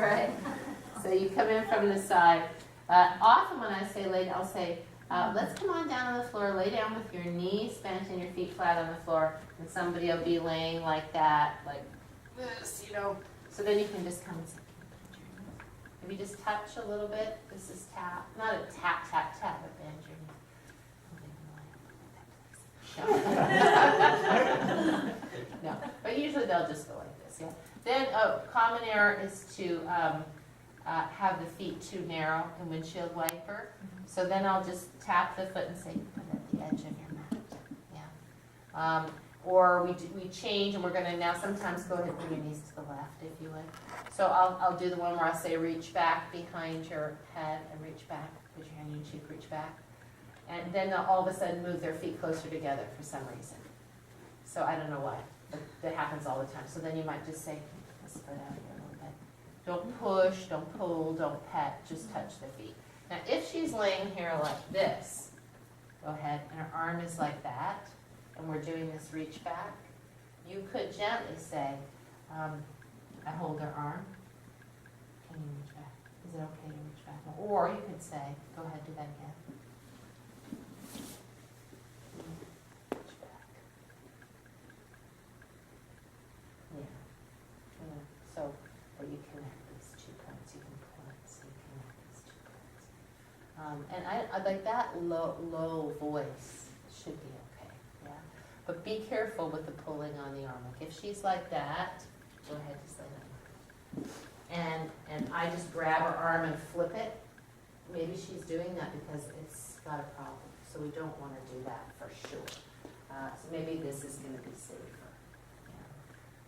Right? So you come in from the side. Often when I say lay, I'll say, let's come on down on the floor, lay down with your knees bent and your feet flat on the floor, and somebody will be laying like that, like this, you know. So then you can just come and say, if you just touch a little bit, this is tap, not a tap, tap, tap, but bend your knees. No, but usually they'll just go like this, yeah. Then a common error is to have the feet too narrow in windshield wiper. So then I'll just tap the foot and say, put it at the edge of your mat, yeah. Or we change, and we're going to now sometimes go ahead and bring your knees to the left, if you would. So I'll do the one where I say reach back behind your head and reach back, put your hand in your cheek, reach back. And then they'll all of a sudden move their feet closer together for some reason. So I don't know why, but that happens all the time. So then you might just say, let's spread out here a little bit. Don't push, don't pull, don't pet, just touch the feet. Now if she's laying here like this, go ahead, and her arm is like that, and we're doing this reach back, you could gently say, I hold her arm, can you reach back? Is it okay to reach back? Or you could say, go ahead, do that again. Reach back. Yeah. So, or you connect these 2 points, you can pull it, so you connect these 2 points. And I like that low voice should be okay, yeah. But be careful with the pulling on the arm. Like if she's like that, go ahead, just lay down. And I just grab her arm and flip it. Maybe she's doing that because it's got a problem. So we don't want to do that for sure. So maybe this is going to be safer.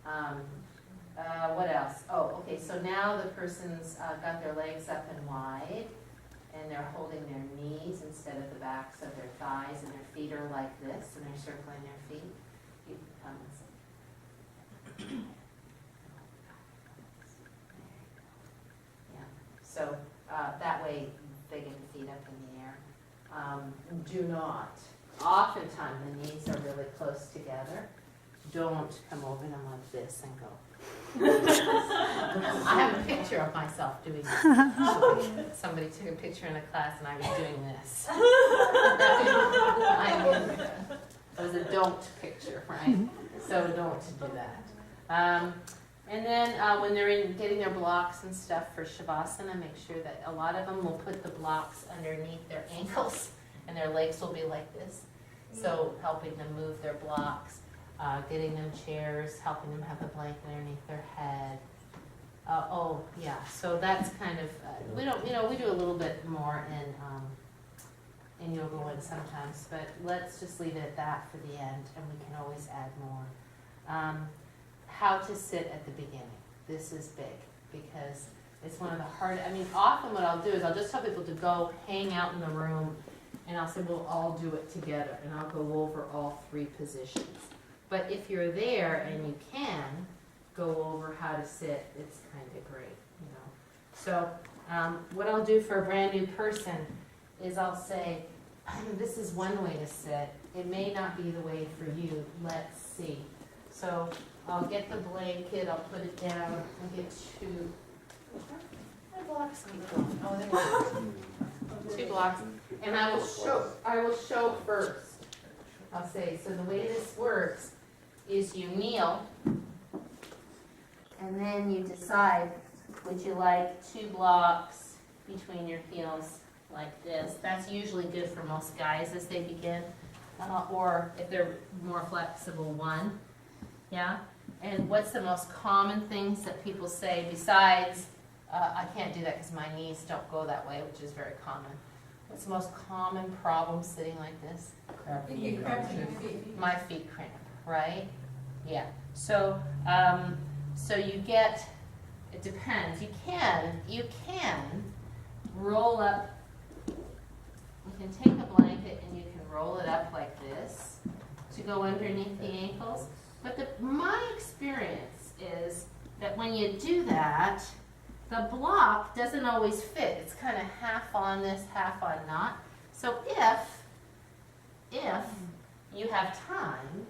Yeah. What else? Oh, okay, so now the person's got their legs up and wide, and they're holding their knees instead of the backs of their thighs, and their feet are like this, and they're circling their feet. You can come and say, yeah. So that way they get the feet up in the air. Do not, oftentimes the knees are really close together. Don't come over them like this and go. I have a picture of myself doing this. Somebody took a picture in a class and I was doing this. It was a don't picture, right? So don't do that. And then when they're getting their blocks and stuff for Shavasana, make sure that a lot of them will put the blocks underneath their ankles and their legs will be like this. So helping them move their blocks. Getting them chairs, helping them have a blanket underneath their head. So that's kind of, we do a little bit more in yoga one sometimes, but let's just leave it at that for the end, and we can always add more. How to sit at the beginning. This is big, because it's one of the hard, often what I'll do is I'll just tell people to go hang out in the room, and I'll say we'll all do it together, and I'll go over all 3 positions. But if you're there and you can go over how to sit, it's kind of great, you know. So what I'll do for a brand new person is I'll say, this is one way to sit. It may not be the way for you. Let's see. So I'll get the blanket, I'll put it down, I'll get 2 blocks. Oh, there we go. 2 blocks. And I will show first. I'll say, so the way this works is you kneel, and then you decide, would you like 2 blocks between your heels like this? That's usually good for most guys as they begin, or if they're more flexible, 1. Yeah? And what's the most common things that people say besides, I can't do that because my knees don't go that way, which is very common. What's the most common problem sitting like this? My feet cramp, right? Yeah. So, so you get, it depends. You can roll up, you can take a blanket and you can roll it up like this to go underneath the ankles. But my experience is that when you do that, the block doesn't always fit. It's kind of half on this, half on not. So if you have time,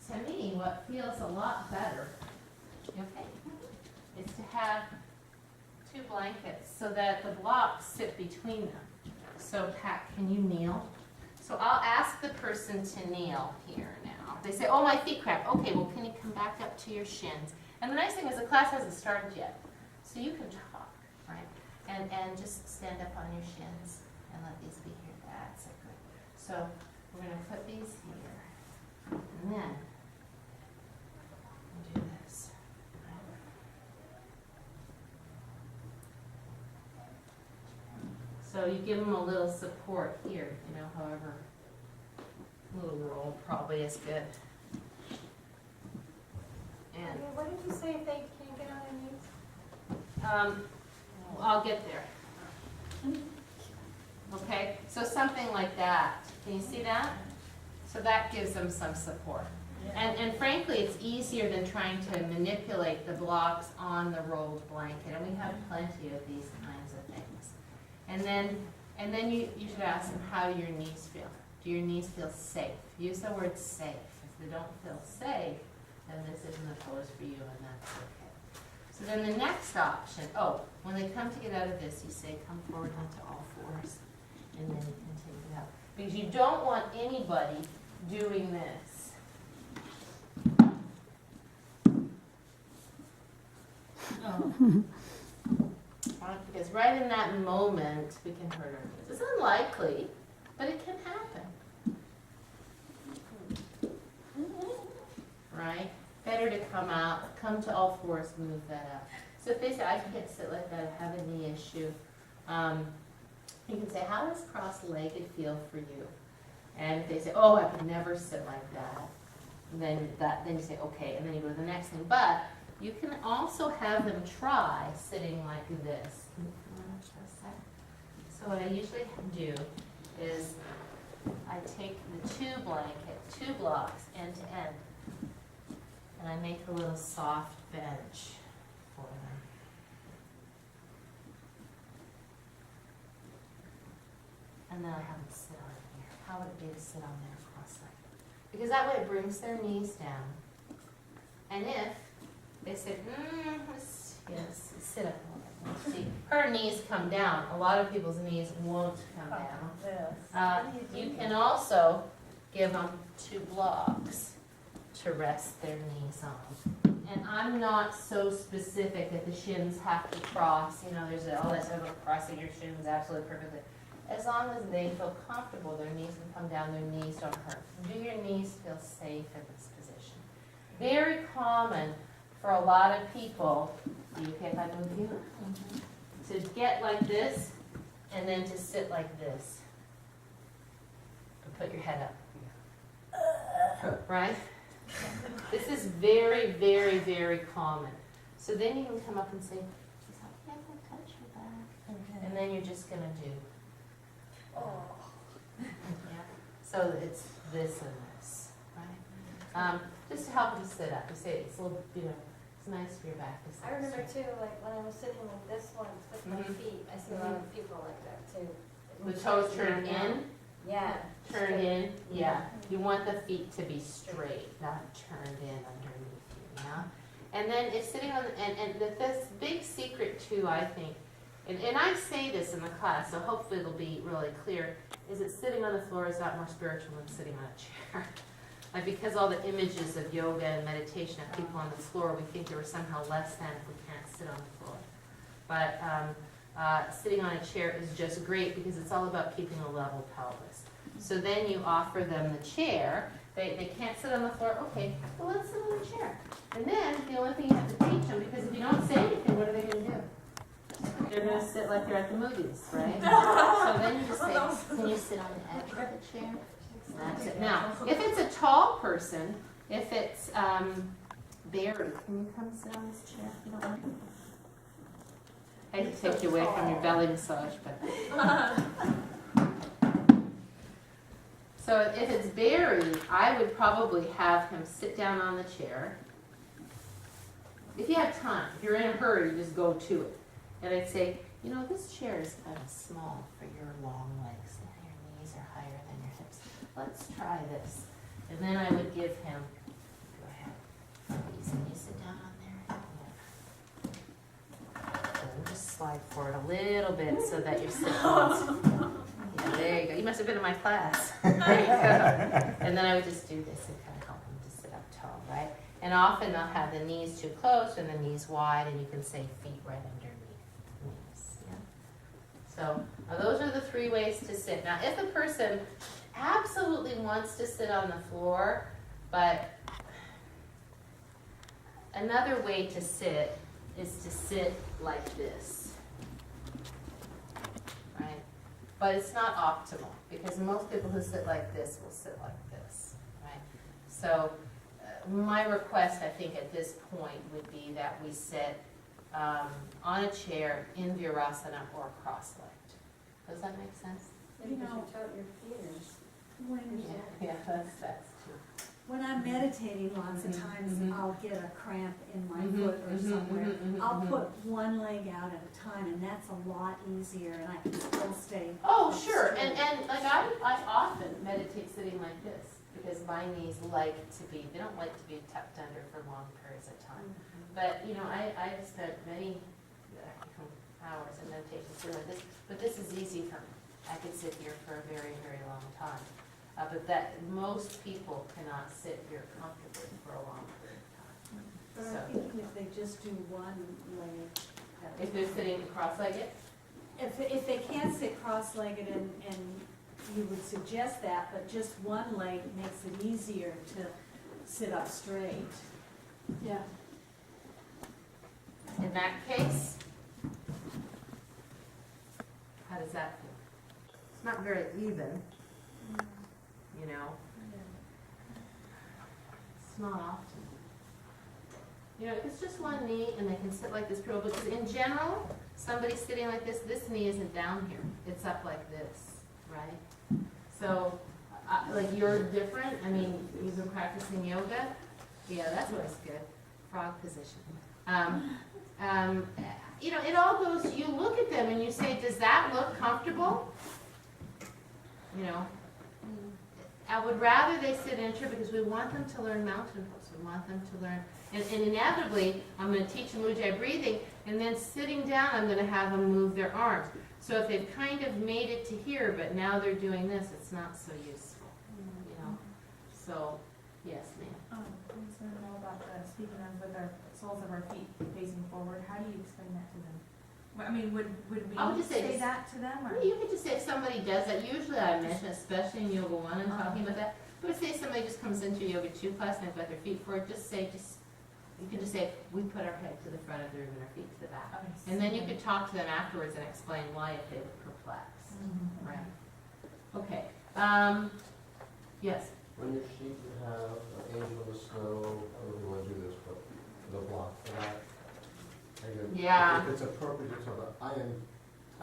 to me, what feels a lot better, okay, is to have 2 blankets so that the blocks sit between them. So Pat, can you kneel? So I'll ask the person to kneel here now. They say, oh, my feet cramp. Okay, well, can you come back up to your shins? And the nice thing is the class hasn't started yet. So you can talk, right? And just stand up on your shins and let these be here. That's it, good. So we're going to put these here. And then we'll do this. So you give them a little support here, however, a little roll probably is good. And What did you say if they can't get on their knees? I'll get there. Okay, so something like that. Can you see that? So that gives them some support. And frankly, it's easier than trying to manipulate the blocks on the rolled blanket. And we have plenty of these kinds of things. And then you should ask them how your knees feel. Do your knees feel safe? Use the word safe. If they don't feel safe, then this isn't the pose for you, and that's okay. So then the next option, when they come to get out of this, you say, come forward onto all fours, and then you can take it out. Because you don't want anybody doing this. Because right in that moment, we can hurt our knees. It's unlikely, but it can happen. Right? Better to come out, come to all fours, move that up. So if they say, I can't sit like that, I have a knee issue, you can say, how does cross-legged feel for you? And if they say, oh, I could never sit like that, then you say, okay, and then you go to the next thing. But you can also have them try sitting like this. So what I usually do is I take the 2 blocks end to end, and I make a little soft bench for them. And then I have them sit on here. How would it be to sit on there cross-legged? Because that way it brings their knees down. And if they say, yes, sit up a little bit. See, her knees come down. A lot of people's knees won't come down. You can also give them 2 blocks to rest their knees on. And I'm not so specific that the shins have to cross. There's all that stuff about crossing your shins absolutely perfectly. As long as they feel comfortable, their knees can come down, their knees don't hurt. Do your knees feel safe in this position? Very common for a lot of people, do you okay if I move you? To get like this, and then to sit like this. And put your head up. Right? This is very, very, very common. So then you can come up and say, I can't touch your back. And then you're just going to do. Yeah. So it's this and this, right? Just to help you sit up. You say it's a little, it's nice for your back to sit. I remember too, like when I was sitting like this once with my feet, I see a lot of people like that too. The toes turn in. Yeah. Turn in. Yeah. You want the feet to be straight, not turned in underneath you. Yeah. And then it's sitting on, this big secret too, I think. And I say this in the class, so hopefully it'll be really clear, is that sitting on the floor is not more spiritual than sitting on a chair. Like because all the images of yoga and meditation of people on the floor, we think they were somehow less than if we can't sit on the floor. But sitting on a chair is just great because it's all about keeping a level pelvis. So then you offer them the chair. They can't sit on the floor. Okay, well let's sit on the chair. And then the only thing you have to teach them, because if you don't say anything, what are they going to do? They're going to sit like they're at the movies, right? So then you just say, can you sit on the edge of the chair? That's it. Now, if it's a tall person, if it's Barry, can you come sit on this chair? You don't want to? I hate to take you away from your belly massage, but. So if it's Barry, I would probably have him sit down on the chair. If you have time, if you're in a hurry, you just go to it. And I'd say, this chair is kind of small for your long legs. Your knees are higher than your hips. Let's try this. And then I would give him, go ahead. Can you sit down on there? Yeah. slide forward a little bit so that your sit bones. Yeah, there you go. You must have been in my class. There you go. And then I would just do this and kind of help them to sit up tall, right? And often they'll have the knees too close and the knees wide, and you can say feet right underneath knees. Yeah. So those are the 3 ways to sit. Now, if a person absolutely wants to sit on the floor, but another way to sit is to sit like this, right? But it's not optimal because most people who sit like this will sit like this, right? So my request, I think, at this point would be that we sit on a chair in Virasana or cross-legged. Does that make sense? Maybe you should tilt your feet. Yeah, that's true. When I'm meditating, lots of times I'll get a cramp in my foot or somewhere. I'll put one leg out at a time, and that's a lot easier, and I can still stay. Oh, sure, and like I often meditate sitting like this because my knees they don't like to be tucked under for long periods of time. But, you know, I've spent many hours in meditation sitting like this, but this is easy for me. I could sit here for a very, very long time. But that most people cannot sit here comfortably for a long period of time. But So, I think if they just do one leg. if they're sitting cross-legged, If they can't sit cross-legged and you would suggest that, but just one leg makes it easier to sit up straight. Yeah. in that case, how does that feel? It's not very even, you know. It's not often. You know, if it's just one knee and they can sit like this, people, because in general, somebody sitting like this knee isn't down here. It's up like this, right? So, like you're different. I mean, you've been practicing yoga. Yeah, that's always good. Frog position. You know, it all goes, you look at them and you say, does that look comfortable? You know, I would rather they sit in a chair because we want them to learn mountain pose. We want them to learn, and inevitably, I'm going to teach them Ujjayi breathing, and then sitting down, I'm going to have them move their arms. So if they've kind of made it to here, but now they're doing this, it's not so useful, you know. So, yes, ma'am. I just want to know about the speaking of with our soles of our feet facing forward. How do you explain that to them? I mean, would we I would just say say this- that to them? Or? You could just say if somebody does that, usually I mention, especially in Yoga 1 and talking about that, but say somebody just comes into Yoga 2 class and they've got their feet forward, you can just say, we put our head to the front of the room and our feet to the back. Okay, And then you could talk to them afterwards and explain why if they were perplexed. Right. Okay. Yes. On your sheet you have Angel of the Snow, I don't really want to do this, but the block for that. Again, Yeah. If it's appropriate to talk about, I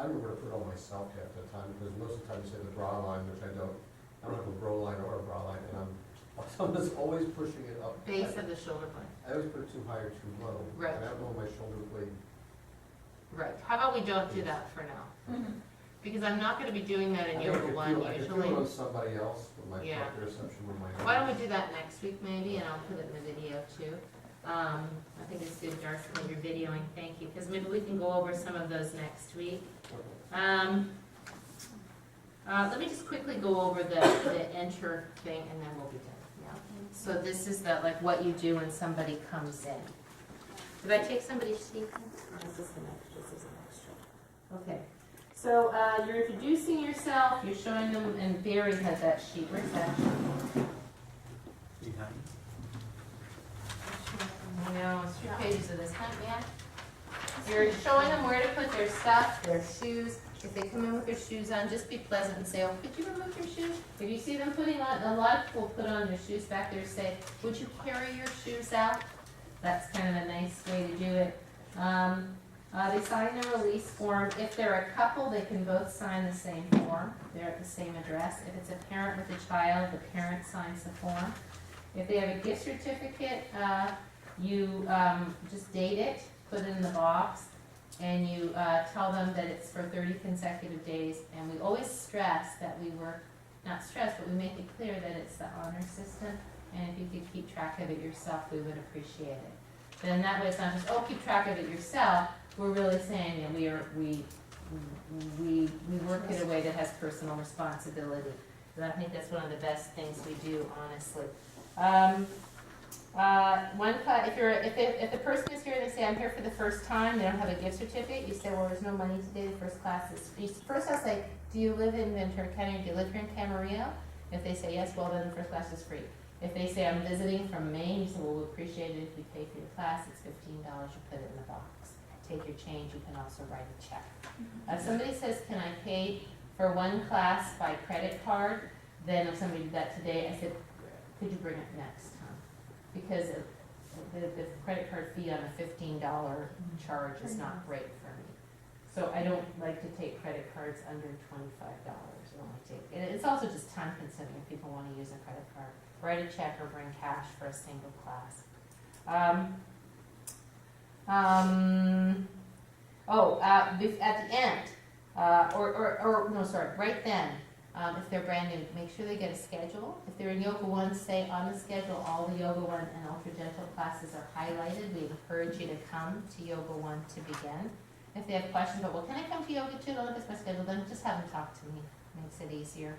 remember to put it on myself half the time, because most of the time you say the bra line, which I don't have a bra line or a bra line, and I'm just always pushing it up. Base of the shoulder blade. I always put it too high or too low. Right. And I don't know my shoulder blade. Right. How about we don't do that for now? Because I'm not going to be doing that in I Yoga could 1 do- I could do usually. it on somebody else, with my Yeah. proprioception with my. Why don't we do that next week maybe, and I'll put it in the video too. I think it's good, Darcy, that you're videoing, thank you, because maybe we can go over some of those next week. Let me just quickly go over the enter thing and then we'll be done, yeah. So this is the, like what you do when somebody comes in. Did I take somebody's sheet? Or is this an extra? This is an extra. Okay. So you're introducing yourself, you're showing them, and Barry has that sheet. Where's that sheet? Behind. I know, it's 3 pages of this, huh, man? You're showing them where to put their stuff, their shoes. If they come in with their shoes on, just be pleasant and say, oh, could you remove your shoes? If you see them putting on, a lot of people put on their shoes back there, say, would you carry your shoes out? That's kind of a nice way to do it. They sign the release form. If they're a couple, they can both sign the same form. They're at the same address. If it's a parent with a child, the parent signs the form. If they have a gift certificate, you just date it, put it in the box, and you tell them that it's for 30 consecutive days. And we always stress that we work, not stress, but we make it clear that it's the honor system. And if you could keep track of it yourself, we would appreciate it. Then that way it's not just, oh, keep track of it yourself, we're really saying that we work in a way that has personal responsibility. And I think that's one of the best things we do, honestly. If the person is here and they say, I'm here for the first time, they don't have a gift certificate, you say, well, there's no money today, the first class is, first I'll say, do you live in Ventura County, or do you live here in Camarillo? If they say yes, well, then the first class is free. If they say, I'm visiting from Maine, you say, well, we appreciate it if you pay for your class, it's $15, you put it in the box. Take your change, you can also write a check. If somebody says, can I pay for one class by credit card, then if somebody did that today, I said, could you bring it next time? Because the credit card fee on a $15 charge is not great for me. So I don't like to take credit cards under $25. It's also just time consuming if people want to use a credit card. Write a check or bring cash for a single class. At the end, right then, if they're brand new, make sure they get a schedule. If they're in Yoga 1, say on the schedule, all the Yoga 1 and Ultra Gentle classes are highlighted. We encourage you to come to Yoga 1 to begin. If they have questions about, well, can I come to Yoga 2 to look at my schedule, then just have them talk to me. Makes it easier.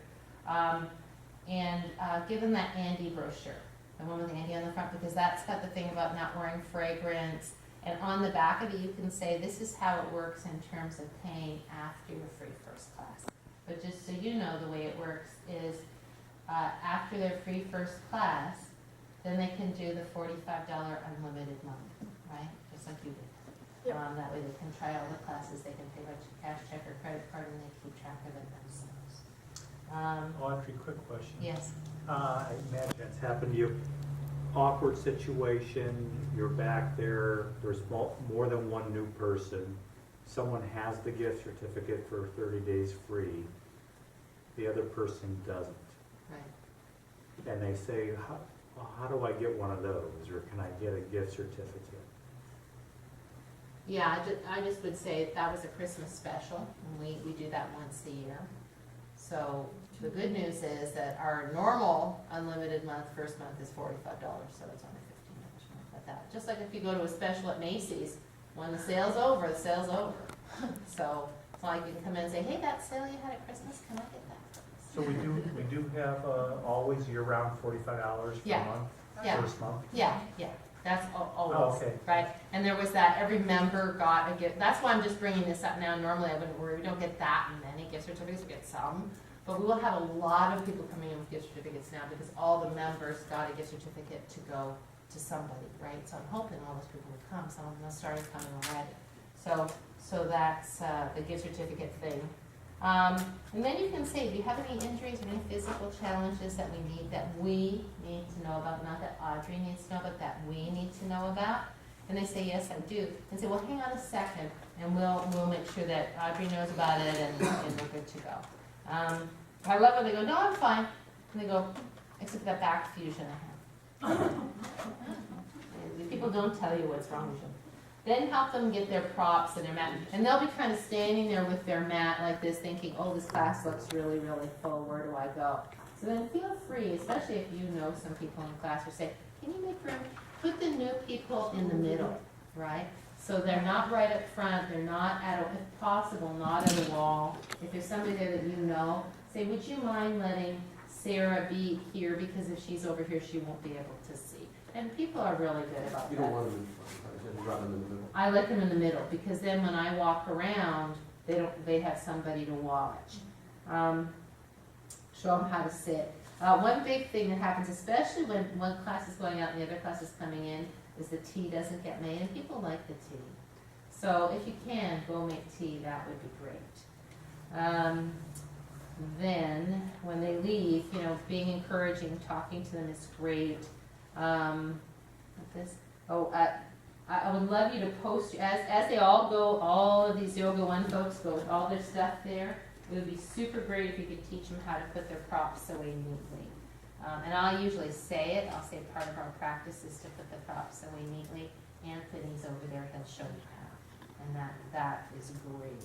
Give them that Andy brochure, the one with Andy on the front, because that's got the thing about not wearing fragrance. And on the back of it, you can say, this is how it works in terms of paying after your free first class. But just so you know, the way it works is after their free first class, then they can do the $45 unlimited month, right? Just like you did. That way they can try all the classes, they can pay by cash, check, or credit card, and they keep track of it themselves. Audrey, quick question. Yes. I imagine it's happened to you. Awkward situation, you're back there, there's more than one new person. Someone has the gift certificate for 30 days free. The other person doesn't. Right. And they say, how do I get one of those? Or can I get a gift certificate? Yeah, I just would say that was a Christmas special, and we do that once a year. So the good news is that our normal unlimited month, first month is $45, so it's only $15 like that. Just like if you go to a special at Macy's, when the sale's over, the sale's over. So it's not like you can come in and say, hey, that sale you had at Christmas, can I get that? So we do have always year-round $45 per Yeah. month, Yeah. first month? Yeah, that's always, Oh, okay. right? And there was that, every member got a gift. That's why I'm just bringing this up now. Normally I wouldn't worry, we don't get that many gift certificates, we get some. But we will have a lot of people coming in with gift certificates now because all the members got a gift certificate to go to somebody, right? So I'm hoping all those people will come. Some of them have started coming already. So that's the gift certificate thing. And then you can say, do you have any injuries or any physical challenges that we need to know about? Not that Audrey needs to know, but that we need to know about. And they say, yes, I do. And say, well, hang on a second, and we'll make sure that Audrey knows about it and we're good to go. I love when they go, no, I'm fine. And they go, except that back fusion I have. People don't tell you what's wrong with them. Then help them get their props and their mat. And they'll be kind of standing there with their mat like this thinking, oh, this class looks really, really full. Where do I go? So then feel free, especially if you know some people in the class, or say, can you make room? Put the new people in the middle, right? So they're not right up front, they're not if possible, not at a wall. If there's somebody there that you know, say, would you mind letting Sarah be here, because if she's over here, she won't be able to see. And people are really good about You that. don't want them in front, you rather them in the middle. I let them in the middle, because then when I walk around, they have somebody to watch. Show them how to sit. One big thing that happens, especially when one class is going out and the other class is coming in, is the tea doesn't get made, and people like the tea. So if you can, go make tea, that would be great. Then, when they leave, being encouraging, talking to them is great. I would love you to post, as they all go, all of these Yoga 1 folks go with all their stuff there. It would be super great if you could teach them how to put their props away neatly. And I'll usually say it. I'll say part of our practice is to put the props away neatly. Anthony's over there, he'll show you how. And that is great.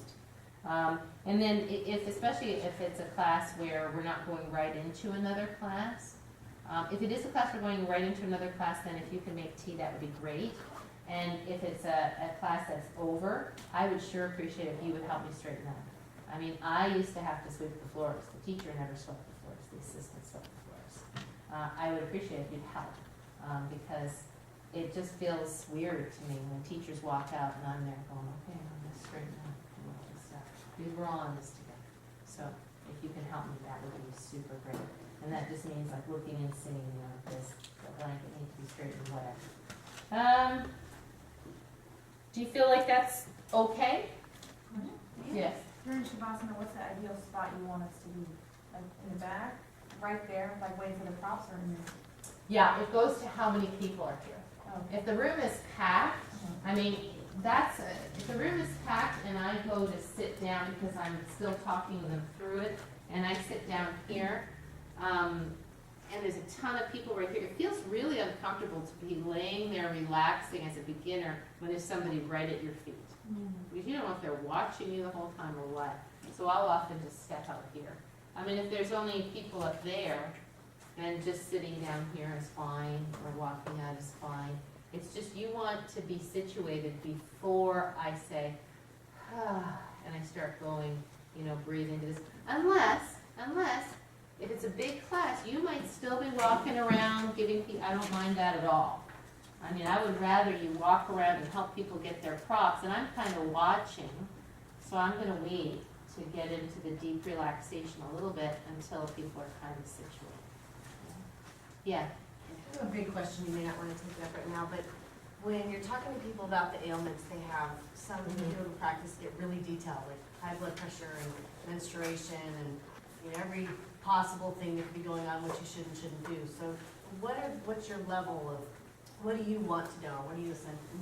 And then especially if it's a class where we're not going right into another class. If it is a class we're going right into another class, then if you can make tea, that would be great. And if it's a class that's over, I would sure appreciate if you would help me straighten up. I mean, I used to have to sweep the floors. The teacher never swept the floors, the assistant swept the floors. I would appreciate if you'd help, because it just feels weird to me when teachers walk out and I'm there going, okay, I'm gonna straighten up and all this stuff. Because we're all in this together. So if you can help me, that would be super great. And that just means like looking and seeing, you know, this, the blanket needs to be straightened, whatever. Do you feel like that's okay? Yes. During Shavasana, what's the ideal spot you want us to be? Like in the back, right there, like waiting for the props, or in the? Yeah, it goes to how many people are here. Oh. If the room is packed, I mean, if the room is packed and I go to sit down because I'm still talking them through it, and I sit down here, and there's a ton of people right here, it feels really uncomfortable to be laying there relaxing as a beginner when there's somebody right at your feet. Because you don't know if they're watching you the whole time or what. So I'll often just step out here. I mean, if there's only people up there, then just sitting down here is fine, or walking out is fine. It's just you want to be situated before I say, and I start going, you know, breathe into this. Unless, if it's a big class, you might still be walking around giving people, I don't mind that at all. I mean, I would rather you walk around and help people get their props, and I'm kind of watching, so I'm going to wait to get into the deep relaxation a little bit until people are kind of situated. Yeah. I have a big question, you may not want to take it up right now, but when you're talking to people about the ailments they have, some yoga practice get really detailed, like high blood pressure and menstruation and, you know, every possible thing that could be going on, what you should and shouldn't do. So what's your level of, what do you want to know? What do you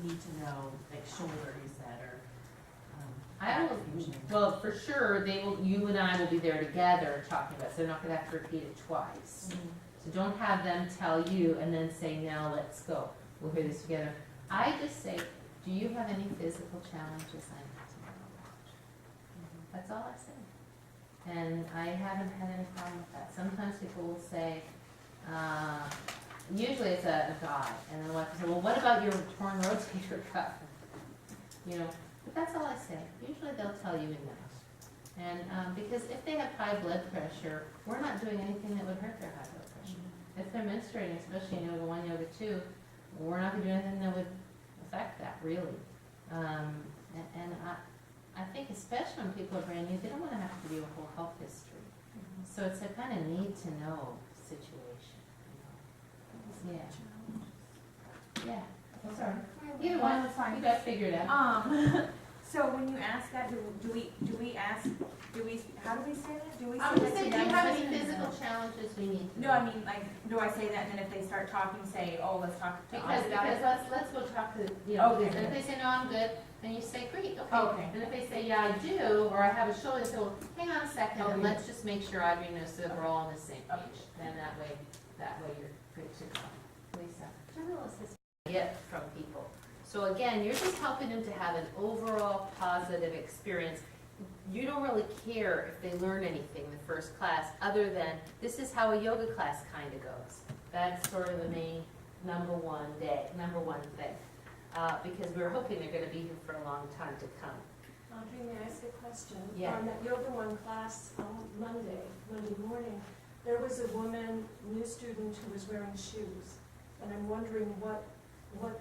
need to know, like shoulder, you said, or I will, well, for sure, you and I will be there together talking about it, so they're not gonna have to repeat it twice. So don't have them tell you and then say, now let's go. We'll hear this together. I just say, do you have any physical challenges I need to know about? That's all I say. And I haven't had any problem with that. Sometimes people will say, usually it's a guy, and then the wife will say, well, what about your torn rotator cuff? You know, but that's all I say. Usually they'll tell you in that. And because if they have high blood pressure, we're not doing anything that would hurt their high blood pressure. If they're menstruating, especially in Yoga 1, Yoga 2, we're not going to do anything that would affect that, really. And I think especially when people are brand new, they don't want to have to do a whole health history. So it's a kind of need to know situation. You know? Yeah. Yeah. Sorry. Either one, That's fine. you guys figure it out. So when you ask that, do we ask, how do we say that? Do we I say would that say, to do you them? have any physical challenges we need to No, I mean, like, do I say that, and then if they start talking, say, oh, let's talk to us Because about it? let's go talk to, you know, Okay. and if they say, no, I'm good, then you say, great, okay. Okay. And if they say, yeah, I do, or I have a shoulder, so well, hang on a second, and Okay. let's just make sure Audrey knows that we're all on the same page. Then that way you're good to go. Lisa, general assistance get from people. So again, you're just helping them to have an overall positive experience. You don't really care if they learn anything the first class, other than this is how a yoga class kind of goes. That's sort of the main number one thing. Because we're hoping they're going to be here for a long time to come. Audrey, may I ask a question? Yeah. On that Yoga 1 class on Monday morning, there was a woman, new student, who was wearing shoes. And I'm wondering what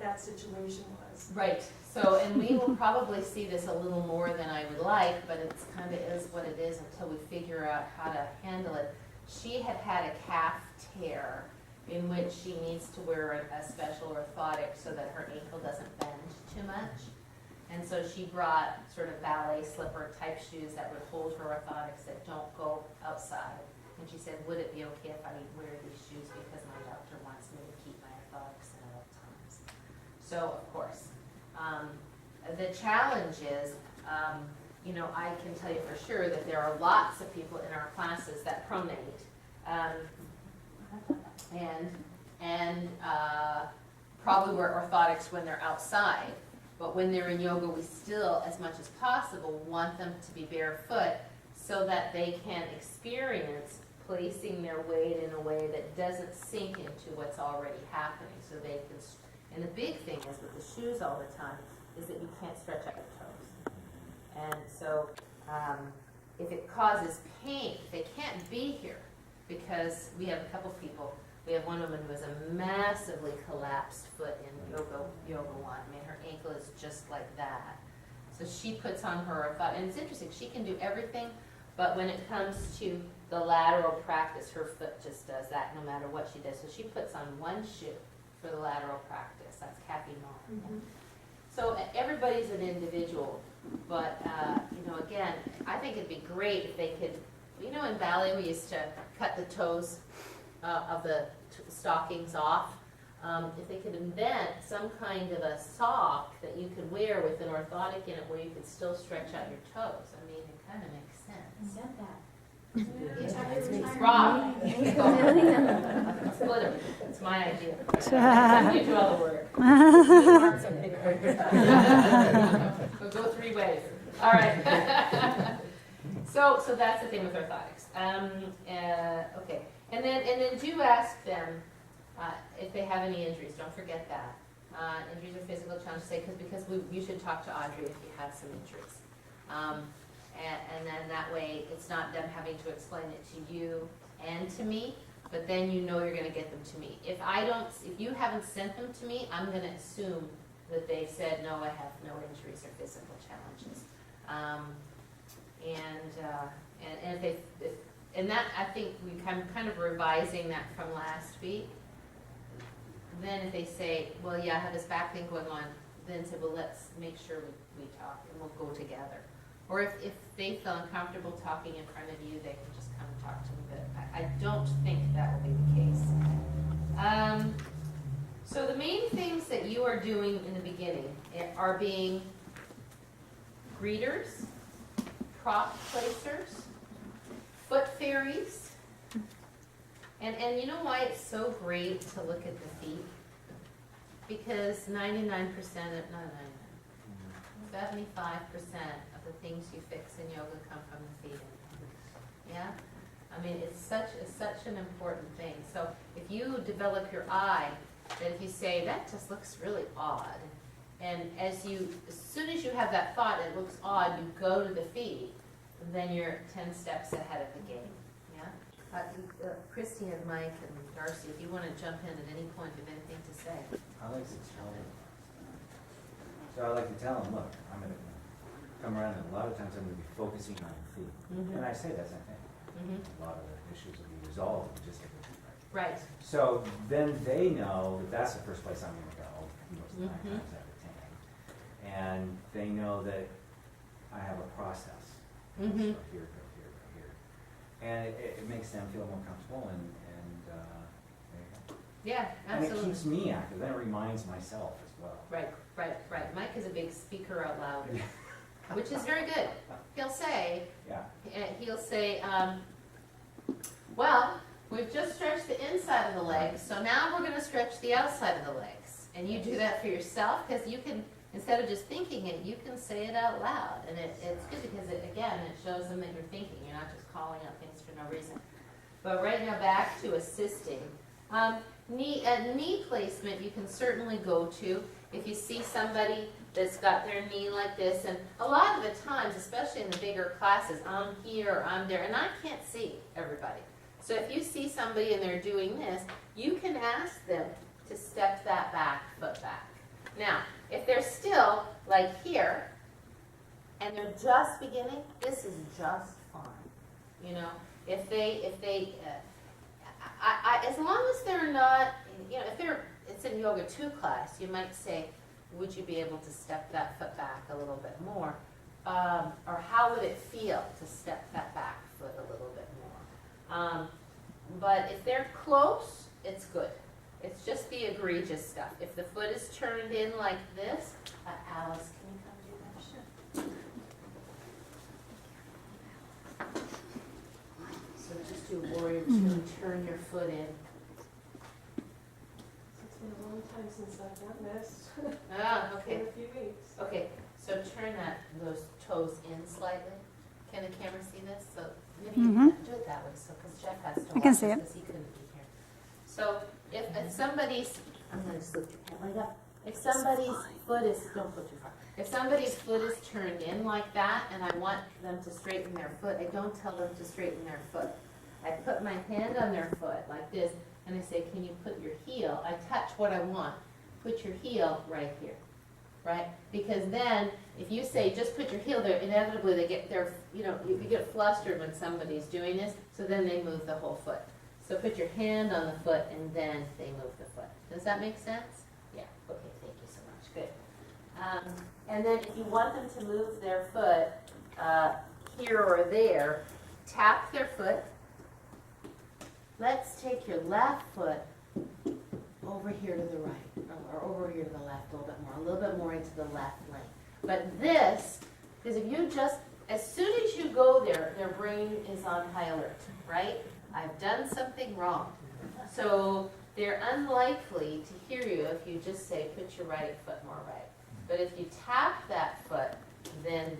that situation was. Right. So, and we will probably see this a little more than I would like, but it's kind of is what it is until we figure out how to handle it. She had had a calf tear in which she needs to wear a special orthotic so that her ankle doesn't bend too much. And so she brought sort of ballet slipper type shoes that would hold her orthotics that don't go outside. And she said, would it be okay if I wear these shoes because my doctor wants me to keep my orthotics in at all times? So, of course. The challenge is, you know, I can tell you for sure that there are lots of people in our classes that pronate. And probably wear orthotics when they're outside. But when they're in yoga, we still, as much as possible, want them to be barefoot so that they can experience placing their weight in a way that doesn't sink into what's already happening. So they can, And the big thing is with the shoes all the time, is that you can't stretch out your toes. And so, if it causes pain, they can't be here, because we have a couple people, we have one woman who has a massively collapsed foot in yoga one. I mean, her ankle is just like that. So she puts on her Orthotic, and it's interesting, she can do everything, but when it comes to the lateral practice, her foot just does that no matter what she does. So she puts on one shoe for the lateral practice. That's Kathy Norman. So everybody's an individual, but, again, I think it'd be great if they could, in ballet we used to cut the toes of the stockings off. If they could invent some kind of a sock that you could wear with an orthotic in it where you could still stretch out your toes, I mean, it kind of makes sense. Invent that. It's Rob. Split it. It's my idea. You do all the work. We'll go 3 ways. All right. So that's the thing with orthotics. Okay. And then do ask them if they have any injuries. Don't forget that. Injuries or physical challenges. Because you should talk to Audrey if you have some injuries. And then that way, it's not them having to explain it to you and to me, but then you know you're going to get them to me. If you haven't sent them to me, I'm going to assume that they said, no, I have no injuries or physical challenges. And that, I think I'm kind of revising that from last week. Then if they say, well, yeah, I have this back thing going on, then say, well, let's make sure we talk and we'll go together. Or if they feel uncomfortable talking in front of you, they can just come and talk to me. But I don't think that will be the case. So the main things that you are doing in the beginning are being greeters, prop placers, foot fairies. And you know why it's so great to look at the feet? Because 99% of, not 99, 75% of the things you fix in yoga come from the feet. Yeah? I mean, it's such an important thing. So if you develop your eye, that if you say, that just looks really odd, and as soon as you have that thought, it looks odd, you go to the feet, then you're 10 steps ahead of the game. Yeah? Christy and Mike and Darcy, if you want to jump in at any point, if you have anything to say. I like to tell them. So I like to tell them, look, I'm going to come around, and a lot of times I'm going to be focusing on the feet. And I say that same thing. A lot of the issues will be resolved with just the feet. Right. So then they know that that's the first place I'm going to go most of the 9 times out of 10. And they know that I have a process. So here, go here, go here. And it makes them feel more comfortable, and there you go. Yeah, absolutely. And it keeps me active, then it reminds myself as well. Right. Mike is a big speaker out loud, which is very good. He'll say, well, we've just stretched the inside of the legs, so now we're going to stretch the outside of the legs. And you do that for yourself, because you can, instead of just thinking it, you can say it out loud. And it's good because, it shows them that you're thinking. You're not just calling out things for no reason. But right now, back to assisting. Knee placement you can certainly go to if you see somebody that's got their knee like this. And a lot of the times, especially in the bigger classes, I'm here or I'm there, and I can't see everybody. So if you see somebody and they're doing this, you can ask them to step that foot back. Now, if they're still like here, and they're just beginning, this is just fine. If they as long as they're not, it's in Yoga 2 class, you might say, would you be able to step that foot back a little bit more? Or how would it feel to step that back foot a little bit more? But if they're close, it's good. It's just the egregious stuff. If the foot is turned in like this, Alice, can you come do that? Sure. So just do warrior 2 and turn your foot in. It's been a long time since I've done this. Okay. In a few weeks. Okay, so turn those toes in slightly. Can the camera see this? So maybe you can do it that way, because Jeff has to watch I can see this it. because he couldn't be here. So if somebody's I'm gonna just lift your pant leg up. If somebody's foot is, don't go too far. If somebody's foot is turned in like that and I want them to straighten their foot, I don't tell them to straighten their foot. I put my hand on their foot like this and I say, can you put your heel, I touch what I want, put your heel right here, right? Because then, if you say, just put your heel there, inevitably they get their, you get flustered when somebody's doing this, so then they move the whole foot. So put your hand on the foot and then they move the foot. Does that make sense? Yeah, okay, thank you so much, good. And then if you want them to move their foot here or there, tap their foot. Let's take your left foot over here to the right, or over here to the left a little bit more into the left lane. But this, because if you just, as soon as you go there, their brain is on high alert, right? I've done something wrong. So they're unlikely to hear you if you just say, put your right foot more right. But if you tap that foot, then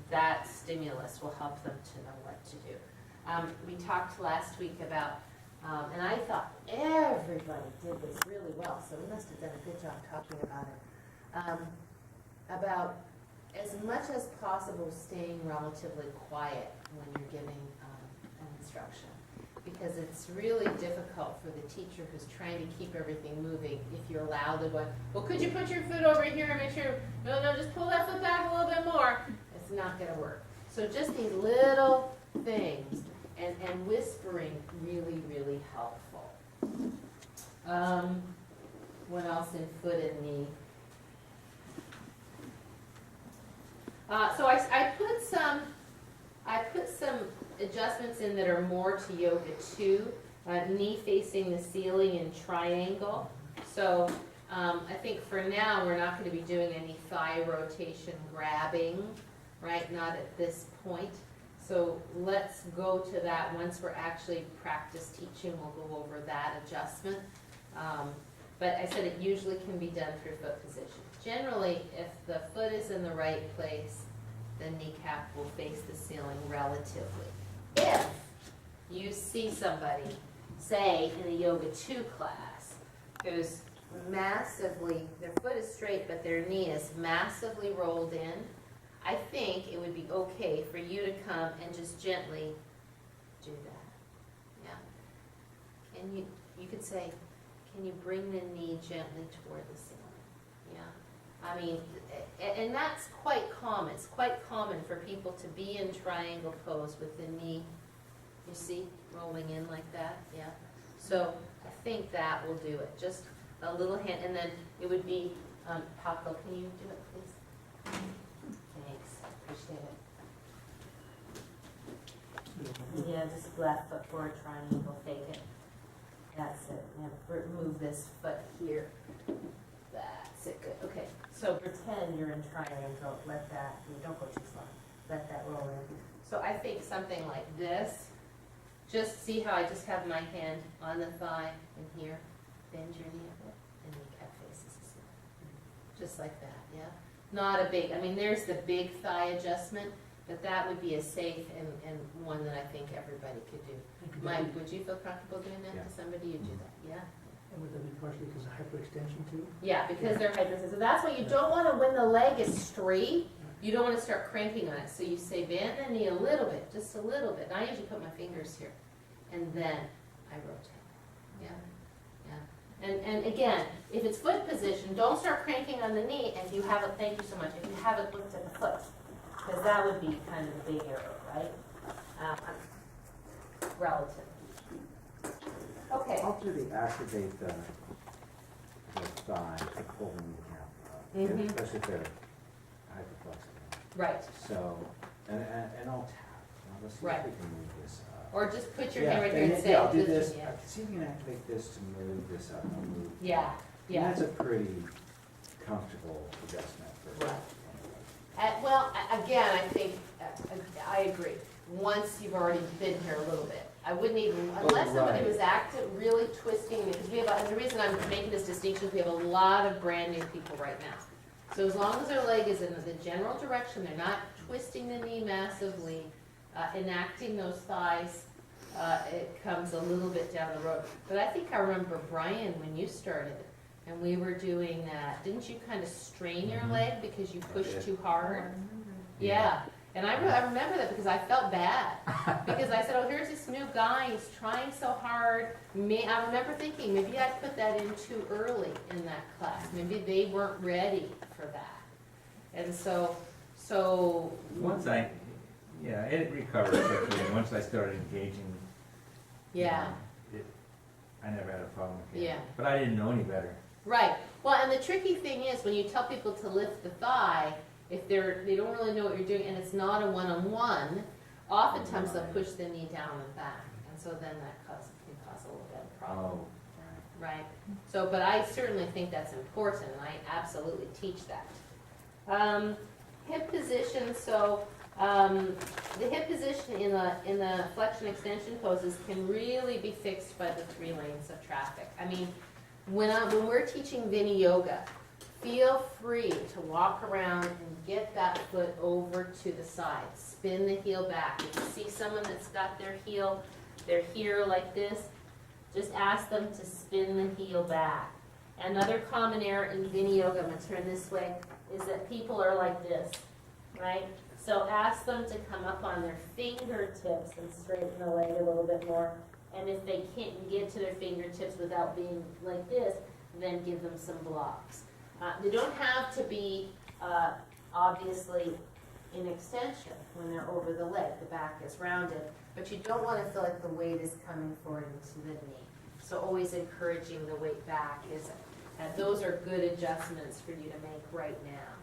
that stimulus will help them to know what to do. We talked last week about, and I thought everybody did this really well, so we must have done a good job talking about it, about as much as possible staying relatively quiet when you're giving an instruction. Because it's really difficult for the teacher who's trying to keep everything moving if you're allowed to go, well, could you put your foot over here and make sure, no, just pull that foot back a little bit more. It's not going to work. So just these little things and whispering really, really helpful. What else in foot and knee? So I put some adjustments in that are more to yoga 2, knee facing the ceiling in triangle. So I think for now we're not going to be doing any thigh rotation grabbing, right? Not at this point. So let's go to that once we're actually practice teaching. We'll go over that adjustment. But I said it usually can be done through foot position. Generally, if the foot is in the right place, the kneecap will face the ceiling relatively. If you see somebody, say in a Yoga 2 class, who's massively, their foot is straight but their knee is massively rolled in, I think it would be okay for you to come and just gently do that. Yeah. You could say, can you bring the knee gently toward the ceiling? Yeah. I mean, and that's quite common. It's quite common for people to be in triangle pose with the knee, you see, rolling in like that, yeah. So I think that will do it. Just a little hand, and then it would be, Paco, can you do it, please? Thanks, appreciate it. Yeah, just left foot forward, triangle, fake it. That's it. Yeah, move this foot here. That's it, good, okay. So pretend you're in triangle, let that, don't go too slow, let that roll in. So I think something like this, just see how I just have my hand on the thigh and here, bend your knee a bit, and kneecap faces the ceiling. Just like that, yeah? Not a big, I mean, there's the big thigh adjustment, but that would be a safe and one that I think everybody could do. Mike, would you feel comfortable doing that to somebody? You do that, yeah? And would that be partially because of hyperextension too? Yeah, because they're hyperextensive. So that's why you don't want to, when the leg is straight, you don't want to start cranking on it. So you say bend the knee a little bit, just a little bit. And I usually put my fingers here, and then I rotate. Yeah, yeah. And again, if it's foot position, don't start cranking on the knee. And you haven't, thank you so much. If you haven't looked at the foot, because that would be kind of a big error, right? Relative. Okay. How do they activate the thigh to pull the kneecap up? Mhm. Especially if they're hyperflexible. Right. So, and I'll tap. Now, let's see Right. if we can move this up. Or just put your Yeah, hand right here and say, yeah, I'll do lift your- this. yeah. See if we can activate this to move this up. I'll move. Yeah, And yeah. that's a pretty comfortable adjustment for. Right. Well, again, I think, I agree. Once you've already been here a little bit. I wouldn't even, unless somebody right. was really twisting, because we have, and the reason I'm making this distinction is we have a lot of brand new people right now. So as long as their leg is in the general direction, they're not twisting the knee massively, enacting those thighs, it comes a little bit down the road. But I think I remember, Brian, when you started, and we were doing that. Didn't you kind of strain your leg because you pushed too hard? Yeah, and I remember that because I felt bad. Because I said, oh, here's this new guy, he's trying so hard. I remember thinking, maybe I put that in too early in that class. Maybe they weren't ready for that. And so, Once it recovered quickly, and once I started engaging, yeah. I never had a problem with it. Yeah. But I didn't know any better. Right. Well, and the tricky thing is when you tell people to lift the thigh, if they don't really know what you're doing and it's not a one-on-one, oftentimes they'll push the knee down and back, and so then that can cause a little bit of a problem. Oh, Right. So, but I certainly think that's important, and I absolutely teach that. Hip position. So the hip position in the flexion extension poses can really be fixed by the 3 lanes of traffic. I mean, when we're teaching Vinyasa, feel free to walk around and get that foot over to the side. Spin the heel back. If you see someone that's got their heel here like this, just ask them to spin the heel back. Another common error in Vinyasa, I'm going to turn this way, is that people are like this, right? So ask them to come up on their fingertips and straighten the leg a little bit more. And if they can't get to their fingertips without being like this, then give them some blocks. They don't have to be, obviously, in extension when they're over the leg. The back is rounded. But you don't want to feel like the weight is coming forward into the knee. So always encouraging the weight back is, those are good adjustments for you to make right now.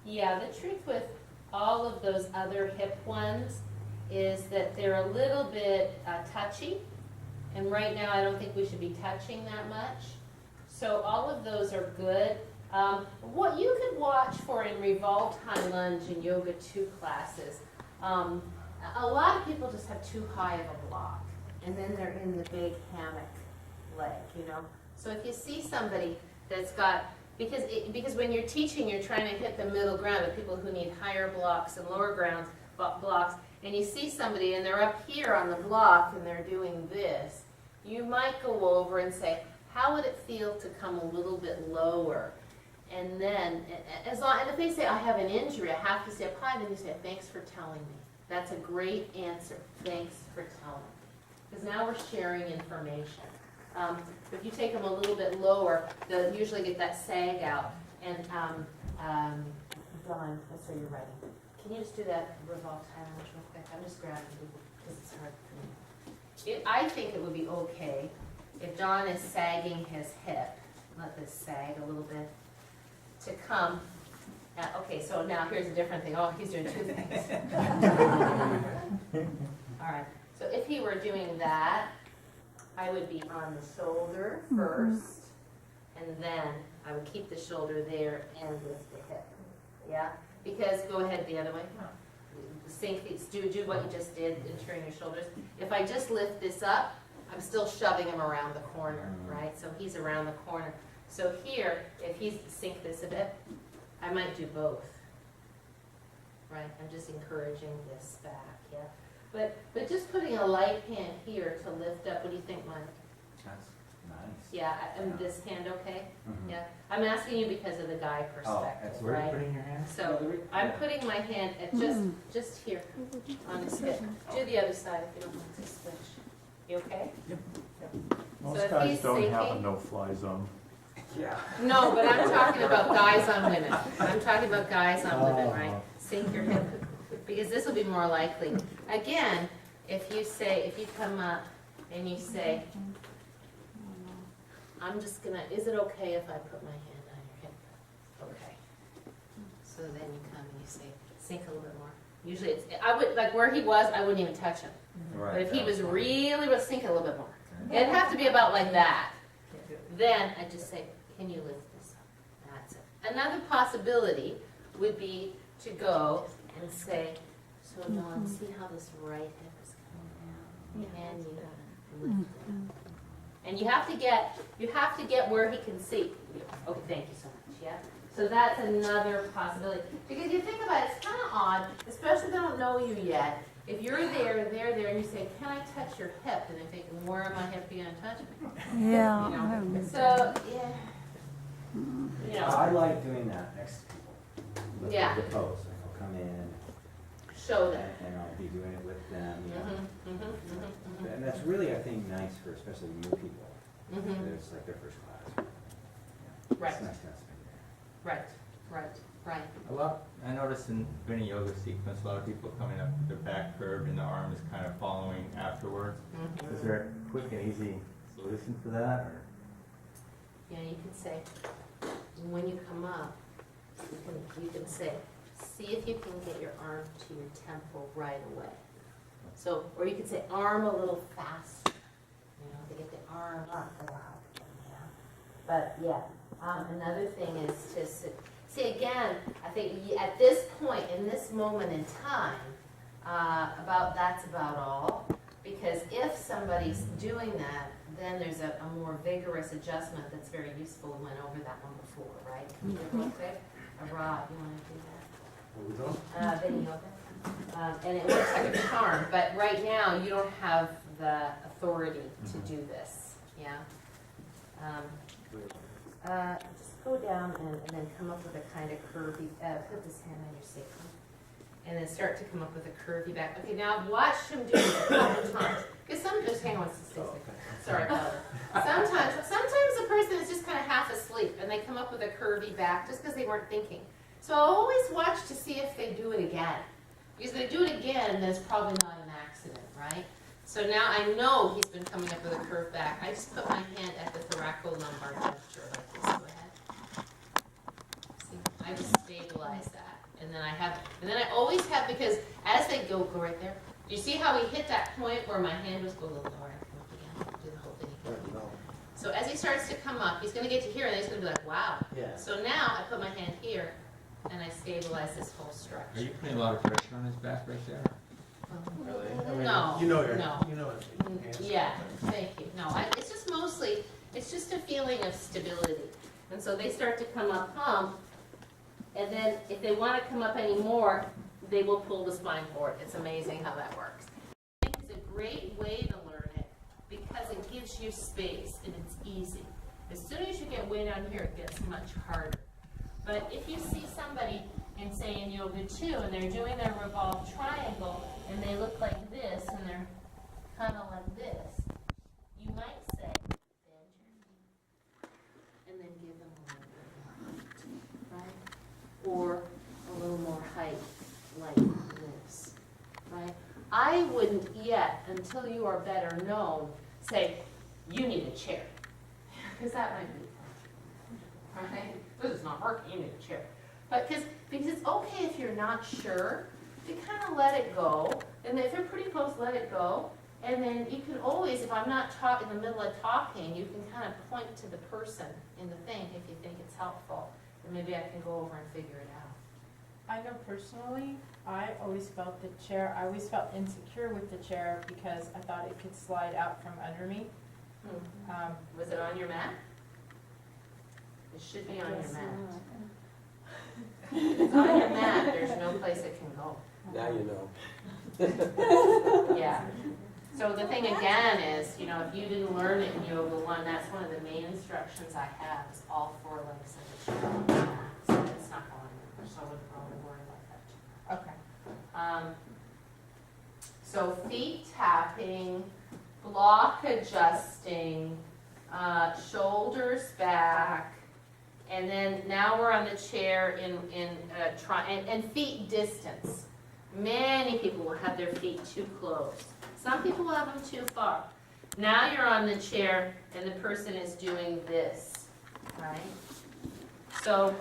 Yeah, the trick with all of those other hip ones is that they're a little bit touchy. And right now I don't think we should be touching that much. So all of those are good. What you could watch for in revolved high lunge and yoga 2 classes, a lot of people just have too high of a block. And then they're in the big hammock leg, you know. So if you see somebody that's got, because when you're teaching, you're trying to hit the middle ground of people who need higher blocks and lower blocks, and you see somebody and they're up here on the block and they're doing this, you might go over and say, how would it feel to come a little bit lower? And then, and if they say, I have an injury, I have to say up high, then you say, thanks for telling me. That's a great answer. Thanks for telling me. Because now we're sharing information. If you take them a little bit lower, they'll usually get that sag out. And Dawn, that's where you're writing. Can you just do that revolved high lunge real quick? I'm just grabbing it because it's hard for me. I think it would be okay if John is sagging his hip, let this sag a little bit, to come. Okay, so now here's a different thing. Oh, he's doing 2 things. All right, so if he were doing that, I would be on the shoulder first, and then I would keep the shoulder there and lift the hip. Yeah? Because, go ahead the other way. Sink these, do what you just did and turn your shoulders. If I just lift this up, I'm still shoving him around the corner, right? So he's around the corner. So here, if he's sink this a bit, I might do both. Right? I'm just encouraging this back, yeah? But just putting a light hand here to lift up, what do you think, Mike? That's nice. Yeah, this hand okay? Yeah. I'm asking you because of the guy perspective, Where are you right? putting your hand? So I'm putting my hand at just here on his hip. Do the other side if you don't want to switch. You okay? Most So if guys he's don't have a sinking- no-fly zone. Yeah. No, but I'm talking about guys on women. I'm talking about guys on women, right? Sink your hip, because this will be more likely. Again, if you come up and you say, I'm just gonna, is it okay if I put my hand on your hip? Okay. So then you come and you say, sink a little bit more. Usually I would, like where he was, I wouldn't even touch him. Right. But if he was really, sink it a little bit more. It'd have to be about like that. Then I just say, can you lift this up? That's it. Another possibility would be to go and say, so Dawn, see how this right hip is coming down? Can you lift it up? And you have to get where he can see. Okay, thank you so much, yeah? So that's another possibility. Because you think about it, it's kind of odd, especially if they don't know you yet. If you're there, they're there, and you say, "Can I touch your hip?" And they think, "Where am I hip gonna touch me?" Yeah. You know? So, yeah. You know, I like doing that next to people. With Yeah. The pose, like I'll come in show them. and I'll be doing it with them, you know. Mhm. And that's really, I think, nice for especially new people. Mhm. It's like their first class. Yeah. Right. It's nice to have somebody there. Right. A lot, I noticed in any yoga sequence, a lot of people coming up with their back curved and the arm is kind of following afterwards. Is there a quick and easy solution for that, or? Yeah, you can say, when you come up, you can say, see if you can get your arm to your temple right away. So, or you could say, arm a little faster, you know, to get the arm up a lot. Yeah. But yeah, another thing is to see again, I think at this point, in this moment in time, that's about all. Because if somebody's doing that, then there's a more vigorous adjustment that's very useful. We went over that one before, right? Can you do it real quick? Rod, you want to do that? What we doing? Yoga. And it works like a charm, but right now you don't have the authority to do this. Yeah. Just go down and then come up with a kind of curvy. Put this hand on your sacrum, and then start to come up with a curvy back. Okay, now watch him do this a couple times. Because just hang on, sorry about it. Sometimes the person is just kind of half asleep, and they come up with a curvy back just because they weren't thinking. So I'll always watch to see if they do it again. Because if they do it again, then it's probably not an accident, right? So now I know he's been coming up with a curved back. I just put my hand at the thoracolumbar gesture like this. Go ahead. See, I just stabilize that. And then I always have, because as they go right there, do you see how he hit that point where my hand was go a little lower and come up again? Do the whole thing again. So as he starts to come up, he's going to get to here, and he's going to be like, wow. Yeah. So now I put my hand here, and I stabilize this whole structure. Are you putting a lot of pressure on his back right there? Really? I mean, No, you know no. You know it. Yeah, thank you. No, it's just mostly, it's just a feeling of stability. And so they start to come up hump, and then if they want to come up any more, they will pull the spine forward. It's amazing how that works. I think it's a great way to learn it because it gives you space and it's easy. As soon as you get way down here, it gets much harder. But if you see somebody in, say, in yoga 2, and they're doing their revolved triangle, and they look like this, and they're kind of like this, you might say, bend your knee, and then give them a little bit more height, right? Or a little more height, like this, right? I wouldn't yet, until you are better known, say, you need a chair, because that might be, right? This is not working, you need a chair. But because it's okay if you're not sure, to kind of let it go. And if they're pretty close, let it go. And then you can always, if I'm not in the middle of talking, you can kind of point to the person in the thing if you think it's helpful. And maybe I can go over and figure it out. I know personally, I always felt insecure with the chair because I thought it could slide out from under me. Was it on your mat? It should be on your mat. If it's on your mat, there's no place it can go. Now you know. Yeah. So the thing again is, you know, if you didn't learn it in Yoga 1, that's one of the main instructions I have is all 4 legs of the chair on the mat. So it's not going there, so I wouldn't probably worry about that too much. Okay. So feet tapping, block adjusting, shoulders back, and then now we're on the chair and feet distance. Many people will have their feet too close. Some people will have them too far. Now you're on the chair and the person is doing this, right? So,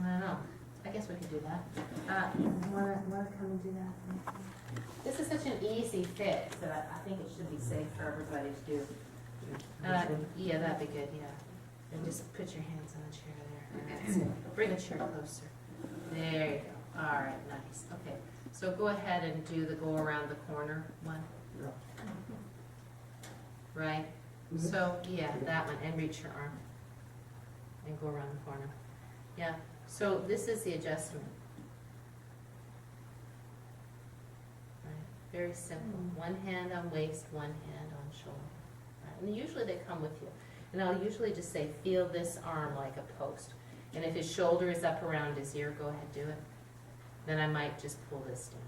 I don't know. I guess we could do that. Want to come and do that? This is such an easy fix that I think it should be safe for everybody to do. Yeah, that'd be good, yeah. And just put your hands on the chair there. And that's it. Bring the chair closer. There you go. All right, nice. Okay, so go ahead and do the go around the corner one. Right? So, yeah, that one, and reach your arm. And go around the corner. Yeah, so this is the adjustment. Right, very simple. One hand on waist, one hand on shoulder. Right, and usually they come with you. And I'll usually just say, feel this arm like a post. And if his shoulder is up around his ear, go ahead, do it. Then I might just pull this down.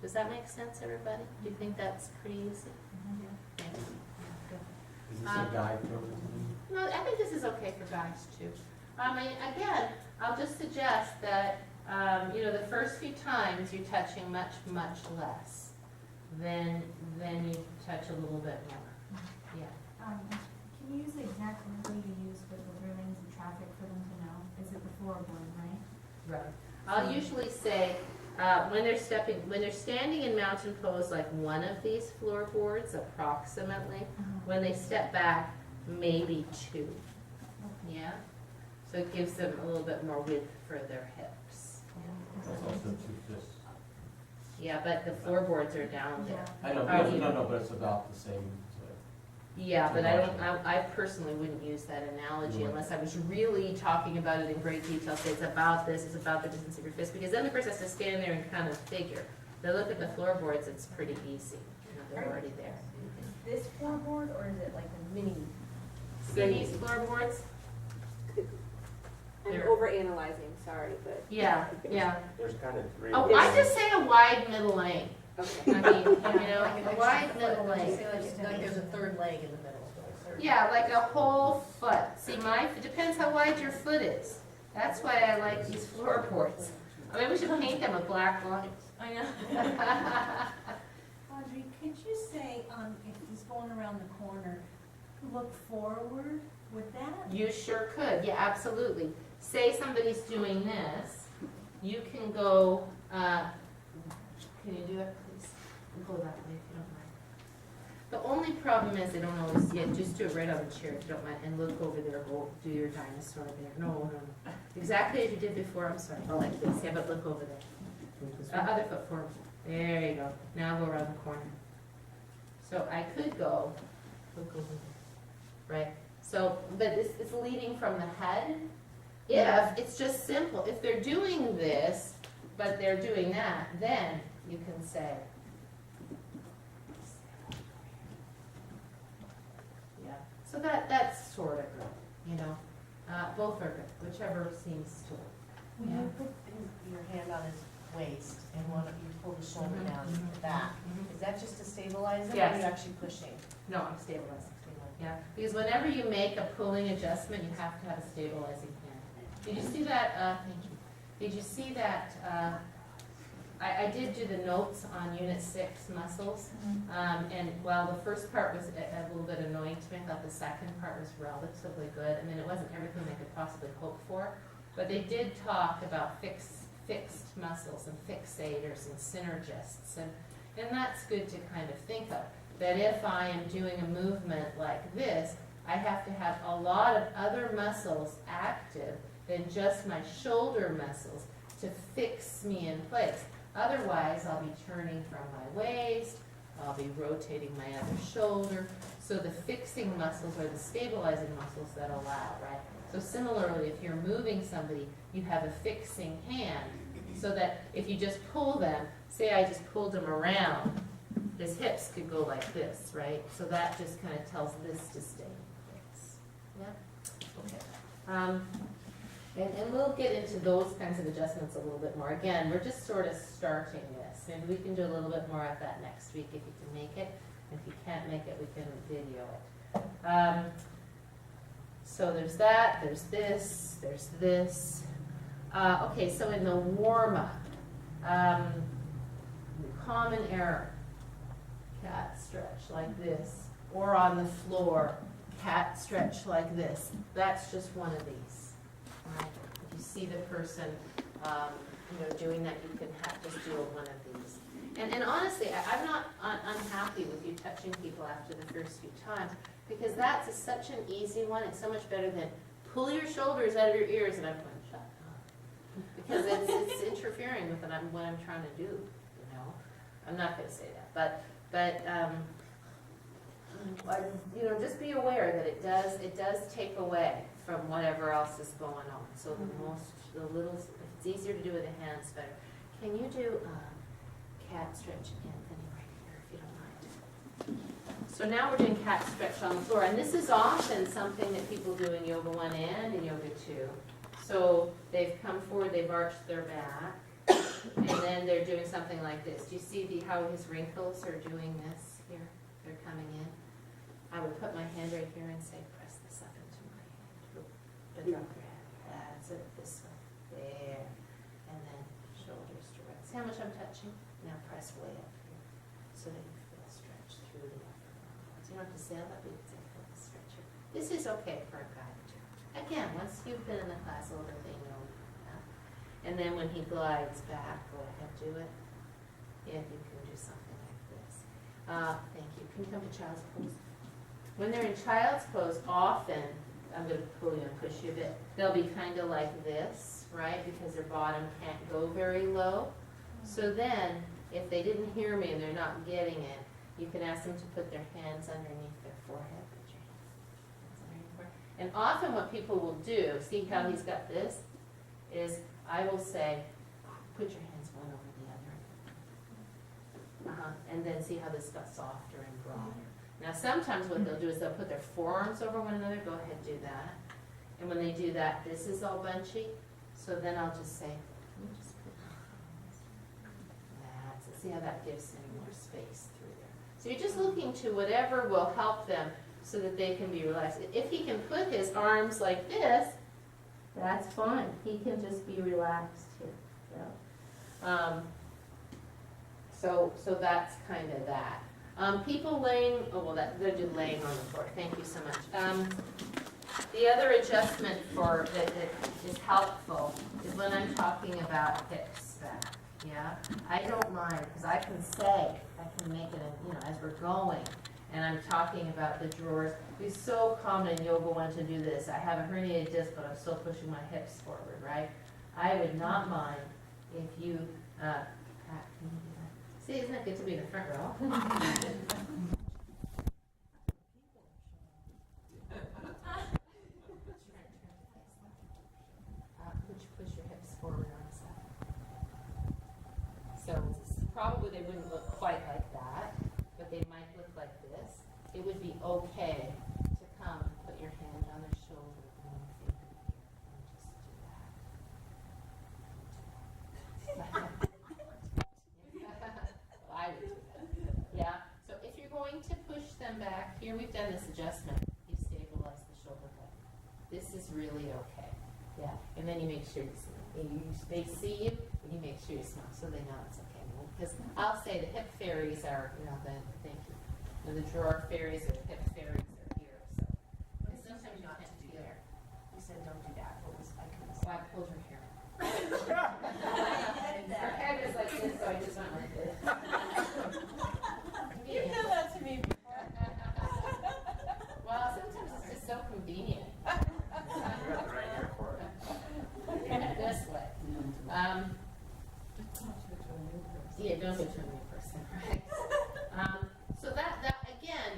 Does that make sense, everybody? Do you think that's pretty easy? Yeah. Is this a guide for everyone? No, I think this is okay for guys too. Again, I'll just suggest that, the first few times you're touching much, much less. Then you touch a little bit more. Yeah. Can you use the exact number you use with the lanes and traffic for them to know? Is it the floorboard, right? Right. I'll usually say, when they're standing in mountain pose, like one of these floorboards approximately, when they step back, maybe two. Yeah? So it gives them a little bit more width for their hips. That's also 2 fists. Yeah, but the floorboards are down there. I know, Are you- but it's about the same. Yeah, but I personally wouldn't use that analogy unless I was really talking about it in great detail. Say it's about this, it's about the distance of your fist, because then the person has to stand there and kind of figure. They look at the floorboards, it's pretty easy. They're already there. Is this floorboard or is it like a mini? See these floorboards? I'm They're- overanalyzing, sorry, but. Yeah, yeah. There's kind of three. Oh, I just say a wide middle lane. Okay. I mean, a wide middle lane. Like there's a third leg in the middle. Yeah, like a whole foot. See, it depends how wide your foot is. That's why I like these floorboards. I mean, we should paint them with black lines. I know. Audrey, could you say, if he's going around the corner, look forward, would that? You sure could, yeah, absolutely. Say somebody's doing this, you can go, can you do it, please? Go that way if you don't mind. The only problem is they don't always see it, just do it right on the chair if you don't mind, and look over there, go do your dinosaur there. No. Exactly as you did before, I'm sorry, oh, like this, yeah, but look over there. Other foot forward, there you go, now go around the corner. So I could go, look over there, right? So, but it's leading from the head. If it's just simple, if they're doing this, but they're doing that, then you can say, yeah. So that's sort of good, both are good, whichever seems to work. When you put your hand on his waist and you pull the shoulder down to the back, is that just to stabilize it or are Yes. you actually pushing? No, I'm stabilizing. Yeah, because whenever you make a pulling adjustment, you have to have a stabilizing hand. Did you see that, thank you. Did you see that, I did do the notes on Unit 6 muscles. And while the first part was a little bit annoying to me, I thought the second part was relatively good. I mean, it wasn't everything they could possibly hope for. But they did talk about fixed muscles and fixators and synergists. And that's good to kind of think of. That if I am doing a movement like this, I have to have a lot of other muscles active than just my shoulder muscles to fix me in place. Otherwise, I'll be turning from my waist, I'll be rotating my other shoulder. So the fixing muscles are the stabilizing muscles that allow, right? So similarly, if you're moving somebody, you have a fixing hand so that if you just pull them, say I just pulled them around, his hips could go like this, right? So that just kind of tells this to stay in place. Yeah? Okay. And we'll get into those kinds of adjustments a little bit more. Again, we're just sort of starting this. Maybe we can do a little bit more of that next week if you can make it. If you can't make it, we can video it. So there's that, there's this, there's this. Okay, so in the warm-up, common error. Cat stretch like this, or on the floor, cat stretch like this. That's just one of these. Right? If you see the person, doing that, you can just do one of these. And honestly, I'm not unhappy with you touching people after the first few times, because that's such an easy one. It's so much better than pull your shoulders out of your ears, and I'm going, shut up, because it's interfering with what I'm trying to do. I'm not going to say that, but just be aware that it does take away from whatever else is going on. So the little, it's easier to do with the hands better. Can you do cat stretch, Anthony, right here, if you don't mind? So now we're doing cat stretch on the floor, and this is often something that people do in Yoga 1 and in Yoga 2. So they've come forward, they've arched their back, and then they're doing something like this. Do you see how his wrinkles are doing this here? They're coming in. I would put my hand right here and say, press this up into my hand. But drop your head. That's it, this way. There. And then shoulders direct. See how much I'm touching? Now press way up here so that you feel stretch through the upper arms. You don't have to sail up, you can say, feel the stretch. This is okay for a guy too. Again, once you've been in the class a little bit, they know that. And then when he glides back, go ahead, do it. Yeah, you can do something like this. Thank you. Can you come to child's pose? When they're in child's pose, often, I'm going to pull you and push you a bit, they'll be kind of like this, right? Because their bottom can't go very low. So then, if they didn't hear me and they're not getting it, you can ask them to put their hands underneath their forehead. Put your hands underneath your forehead. And often what people will do, see how he's got this, is I will say, put your hands one over the other. And then see how this got softer and broader. Now sometimes what they'll do is they'll put their forearms over one another. Go ahead, do that. And when they do that, this is all bunchy. So then I'll just say, that's it. See how that gives them more space through there. So you're just looking to whatever will help them so that they can be relaxed. If he can put his arms like this, that's fine. He can just be relaxed here. Yeah. So that's kind of that. People laying, they're just laying on the floor. Thank you so much. The other adjustment that is helpful is when I'm talking about hips back. Yeah, I don't mind because I can make it, as we're going, and I'm talking about the drawers. It's so common in Yoga 1 to do this. I have a herniated disc, but I'm still pushing my hips forward, right? I would not mind if you, Pat, can you do that? See, isn't it good to be in the front row? Push your hips forward on the side. So probably they wouldn't look quite like that, but they might look like this. It would be okay to come and put your hand on their shoulder and your finger here and just do that. Well, I would do that. Yeah. So if you're going to push them back, here we've done this adjustment. You stabilize the shoulder blade. This is really okay. Yeah. And then you make sure they see you, and you make sure you smile so they know it's okay. Because I'll say the hip fairies are, thank you. The drawer fairies or the hip fairies are here. So and sometimes you can't do there. You said don't do that. What was I couldn't So I pulled her hair. Her head is like this, so I just went like this. You did that to me before. Well, sometimes it's just so convenient. Right here for it. This way. Yeah, don't do it to a new person, right? So that again,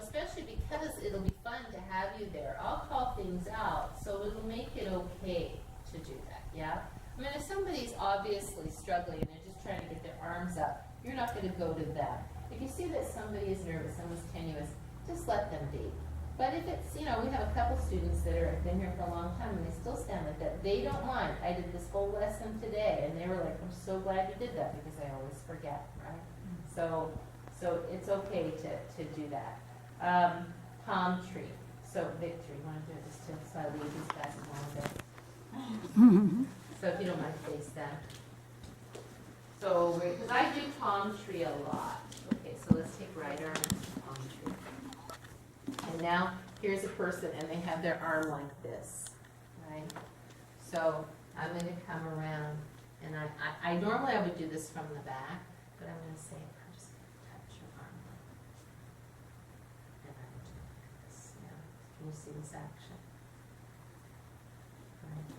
especially because it'll be fun to have you there, I'll call things out, so it'll make it okay to do that, yeah? I mean, if somebody's obviously struggling and they're just trying to get their arms up, you're not going to go to them. If you see that somebody is nervous, someone's tenuous, just let them be. But if it's, we have a couple students that have been here for a long time and they still stand like that. They don't mind. I did this whole lesson today and they were like, I'm so glad you did that because I always forget, right? So it's okay to do that. Palm tree. So Victor, you want to do it just so I leave these guys alone a bit? So if you don't mind, face them. So, because I do palm tree a lot. Okay, so let's take right arm, palm tree. And now, here's a person, and they have their arm like this, right? So, I'm going to come around, and I normally I would do this from the back, but I'm going to say, I'm just going to touch your arm like that. And I'm doing this, yeah. Can you see this action? Right.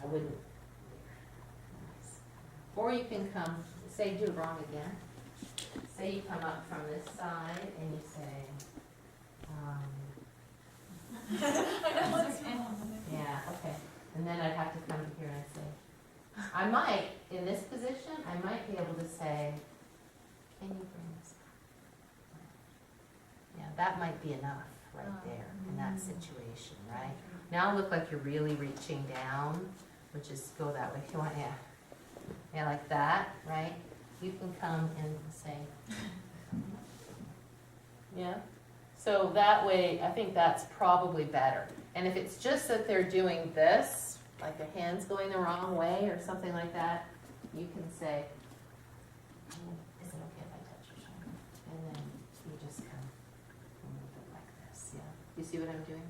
I wouldn't. Nice. Or you can come, say, do it wrong again. say you come up from this side and you say, yeah, okay. And then I'd have to come here and say, I might, in this position, I might be able to say, can you bring this up? Yeah, that might be enough right there in that situation, right? Now look like you're really reaching down, which is go that way if you want, yeah. Yeah, like that, right? You can come and say, yeah. So that way, I think that's probably better. And if it's just that they're doing this, like the hand's going the wrong way or something like that, you can say, is it okay if I touch your shoulder? And then you just come a little bit like this, yeah. You see what I'm doing?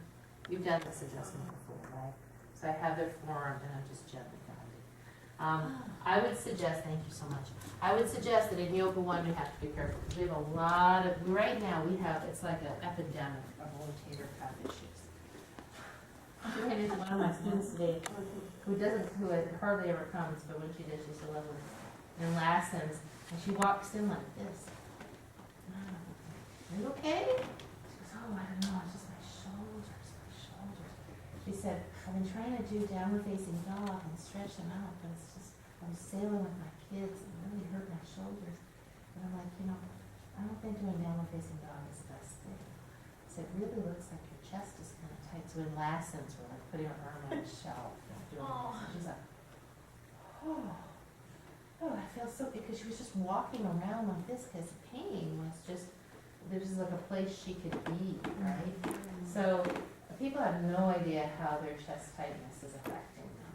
You've done this adjustment before, right? So I have their forearm and I'm just gently guiding. I would suggest, thank you so much. I would suggest that in Yoga 1 we have to be careful because we have a lot of, right now we have, it's like an epidemic of rotator cuff issues. I ran into one of my students today who hardly ever comes, but when she does, she's so lovely. In lessons, and she walks in like this. Are you okay? She goes, oh, I don't know, it's just my shoulders. She said, I've been trying to do downward facing dog and stretch them out, but it's just, I'm sailing with my kids and it really hurt my shoulders. And I'm like, I don't think doing downward facing dog is the best thing. I said, it really looks like your chest is kind of tight. So in lessons, we're like putting her arm on a shelf and doing this. And she's like, oh, I feel so, because she was just walking around like this because the pain was just, this was like a place she could be, right? So people have no idea how their chest tightness is affecting them.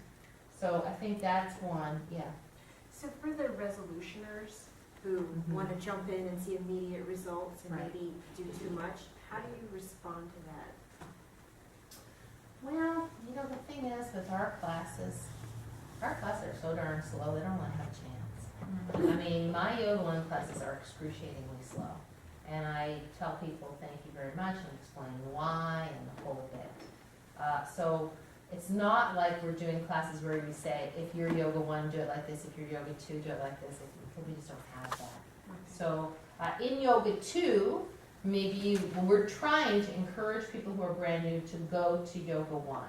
So I think that's one, yeah. So for the resolutioners who want to jump in and see immediate results and maybe do too much, how do you respond to that? Well, the thing is with our classes are so darn slow, they don't really have a chance. I mean, my Yoga 1 classes are excruciatingly slow. And I tell people, thank you very much, and explain why and the whole bit. So it's not like we're doing classes where we say, if you're Yoga 1, do it like this. If you're Yoga 2, do it like this. We just don't have that. So in Yoga 2, we're trying to encourage people who are brand new to go to Yoga 1.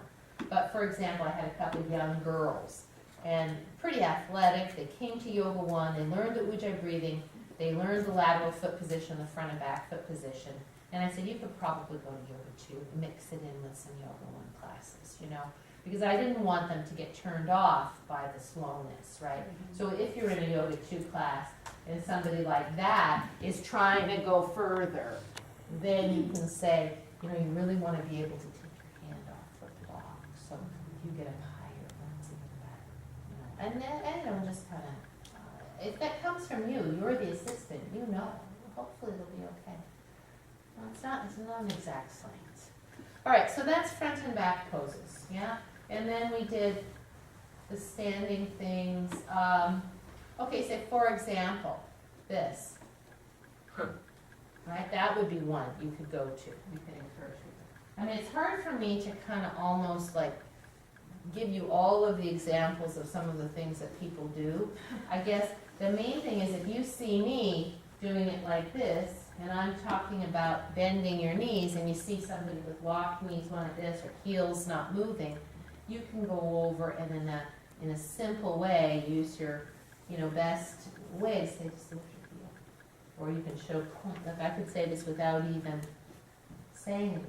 But for example, I had a couple of young girls, and pretty athletic. They came to Yoga 1, they learned the Ujjayi breathing, they learned the lateral foot position, the front and back foot position. And I said, you could probably go to Yoga 2, mix it in with some Yoga 1 classes, because I didn't want them to get turned off by the slowness, right? So if you're in a Yoga 2 class and somebody like that is trying to go further, then you can say, you really want to be able to take your hand off the block. So if you get up higher, that's even better. And just kind of, if that comes from you, you're the assistant, hopefully it'll be okay. No, it's not an exact science. All right, so that's front and back poses, yeah? And then we did the standing things. Okay, so for example, this. Right, that would be one you could go to, you could encourage people. I mean, it's hard for me to kind of almost like give you all of the examples of some of the things that people do. I guess the main thing is if you see me doing it like this, and I'm talking about bending your knees, and you see somebody with locked knees, one like this, or heels not moving, you can go over and in a simple way use your, best way to say just lift your heel. Or you can show point. Like I could say this without even saying anything.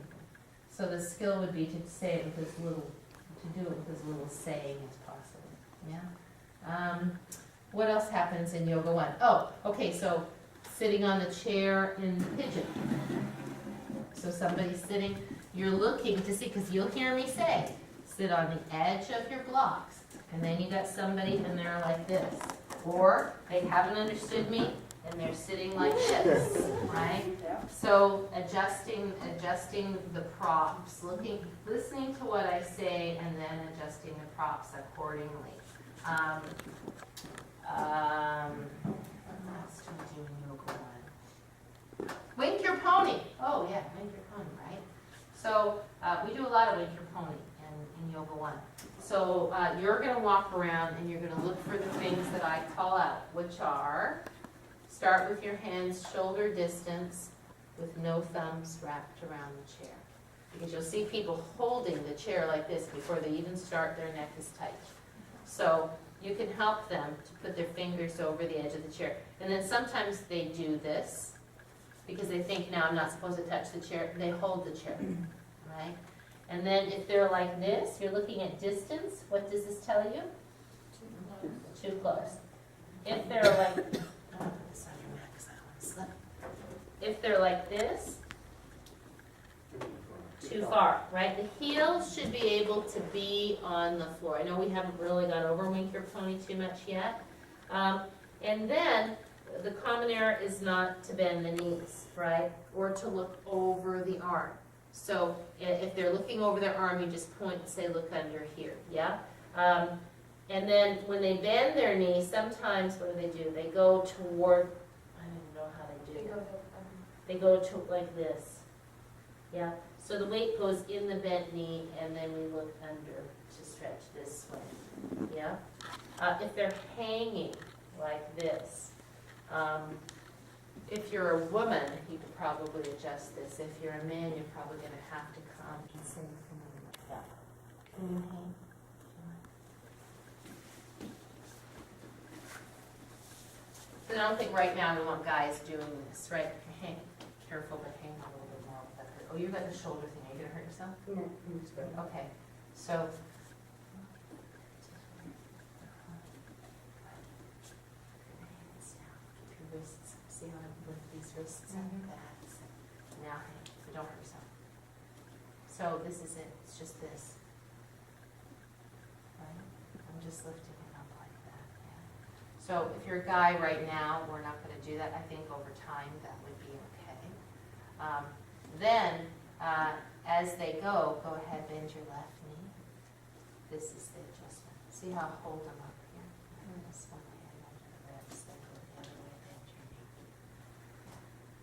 So the skill would be to say it with as little, to do it with as little saying as possible. Yeah. What else happens in Yoga 1? Oh, okay. So sitting on the chair in pigeon. So somebody's sitting. You're looking to see, because you'll hear me say, sit on the edge of your blocks, and then you got somebody and they're like this, or they haven't understood me and they're sitting like this, right? So adjusting the props, listening to what I say, and then adjusting the props accordingly. What else do we do in Yoga 1? Wink your pony. Oh yeah, wink your pony, right? So we do a lot of wink your pony in Yoga 1. So you're going to walk around and you're going to look for the things that I call out, which are Start with your hands shoulder distance with no thumbs wrapped around the chair. Because you'll see people holding the chair like this before they even start, their neck is tight. So you can help them to put their fingers over the edge of the chair. And then sometimes they do this because they think, now I'm not supposed to touch the chair. They hold the chair, right? And then if they're like this, you're looking at distance. What does this tell you? Too close. If they're like, oh, put this on your neck 'cause I don't want to slip. If they're like this, too far, right? The heels should be able to be on the floor. I know we haven't really gone over Wink Your Pony too much yet. And then the common error is not to bend the knees, right? Or to look over the arm. So if they're looking over their arm, you just point and say, look under here, yeah? And then when they bend their knees, sometimes what do? They go toward, I don't even know how they do it. They go to like this, yeah? So the weight goes in the bent knee, and then we look under to stretch this way, yeah? If they're hanging like this, if you're a woman, you could probably adjust this. If you're a man, you're probably going to have to come and say something like that. Can you hang? So I don't think right now we want guys doing this, right? Hang, careful to hang on a little bit more with that. Oh, you got the shoulder thing. Are you going to hurt yourself? No. Okay. So. Keep your wrists. See how I lift these wrists up? That's it. Now hang. So don't hurt yourself. So this is it. It's just this. Right? I'm just lifting it up like that. Yeah. So if you're a guy right now, we're not going to do that. I think over time that would be okay. Then, as they go ahead, bend your left knee. This is the adjustment. See how I hold them up here? This one hand under the ribs, then go the other way, bend your knee.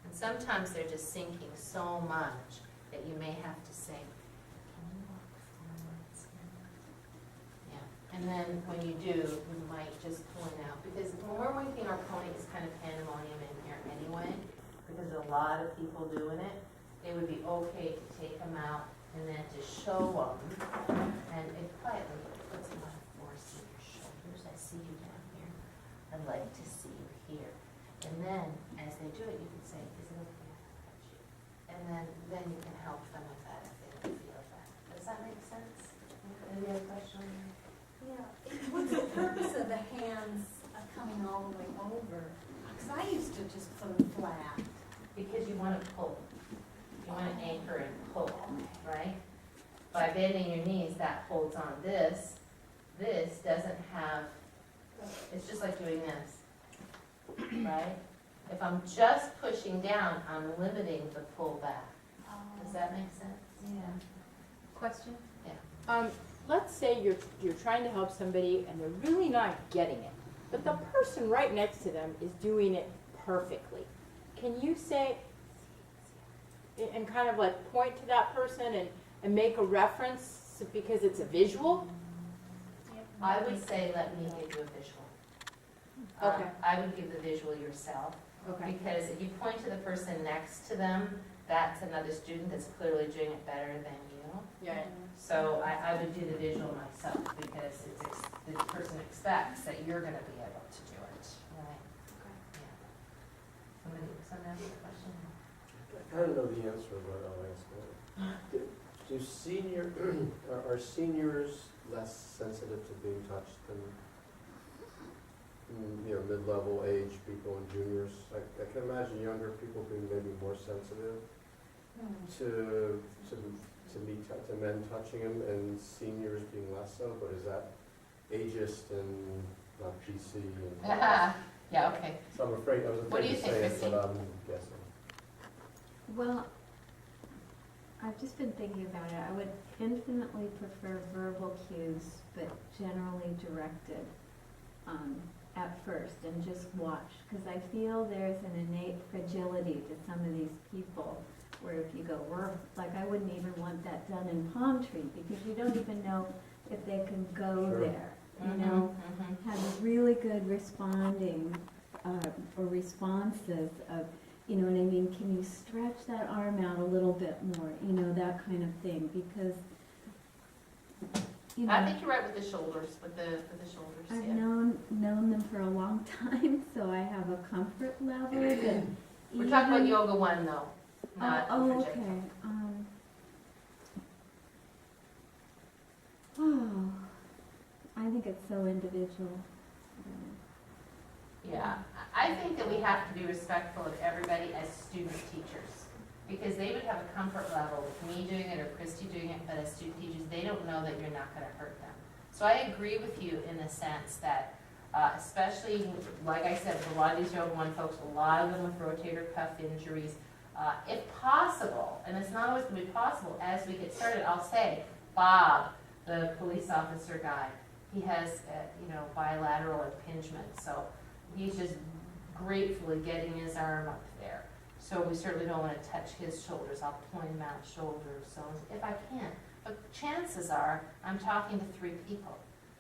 And sometimes they're just sinking so much that you may have to say, can you walk forwards? Yeah. And then when you do, you might just point out, because when we're winking our pony, it's kind of pandemonium in here anyway, because there's a lot of people doing it. It would be okay to take them out and then to show them, and it quietly puts a lot of force in your shoulders. I see you down here. I'd like to see you here. And then, as they do it, you can say, is it okay if I touch you? And then you can help them with that if they don't feel that. Does that make sense? Any other question? Yeah, what's the purpose of the hands coming all the way over? Because I used to just put them flat. Because you want to pull. You want to anchor and pull, right? By bending your knees, that holds on. This doesn't have, it's just like doing this, right? If I'm just pushing down, I'm limiting the pull back. Does that make sense? Yeah. Question? Yeah. Let's say you're trying to help somebody and they're really not getting it, but the person right next to them is doing it perfectly. Can you say, and kind of like point to that person and make a reference because it's a visual? I would say, let me give you a visual. Okay. I would give the visual yourself. Okay. Because if you point to the person next to them, that's another student that's clearly doing it better than you. Yeah. So I would do the visual myself because the person expects that you're going to be able to do it, right? Yeah. Somebody have a question? I don't know the answer, but I'll ask it. Are seniors less sensitive to being touched than, mid-level age people and juniors? I can imagine younger people being maybe more sensitive to men touching them, and seniors being less so. But is that ageist and not PC? And Yeah. Okay. so I'm afraid I was What do afraid you to think, say it, Christine? but I'm guessing. Well, I've just been thinking about it. I would infinitely prefer verbal cues, but generally directed at first, and just watch. Because I feel there's an innate fragility to some of these people, where if you go, like I wouldn't even want that done in palm tree, because you don't even know if they can go Sure. there. You know, have really good responding or responses of, you know what I mean, can you stretch that arm out a little bit more, you know, that kind of thing, because, you know. I think you're right with the shoulders, with the shoulders, I've yeah. known them for a long time, so I have a comfort level that We're talking about even- yoga one though, not Oh, for okay. Jacob. Oh, I think it's so individual. Yeah, I think that we have to be respectful of everybody as student teachers. Because they would have a comfort level with me doing it or Christy doing it, but as student teachers, they don't know that you're not gonna hurt them. So I agree with you in the sense that, especially, like I said, for a lot of these Yoga One folks, a lot of them with rotator cuff injuries, if possible, and it's not always gonna be possible, as we get started, I'll say, Bob, the police officer guy, he has, bilateral impingement, so he's just gratefully getting his arm up there. So we certainly don't want to touch his shoulders. I'll point him out shoulders, so if I can. But chances are, I'm talking to 3 people,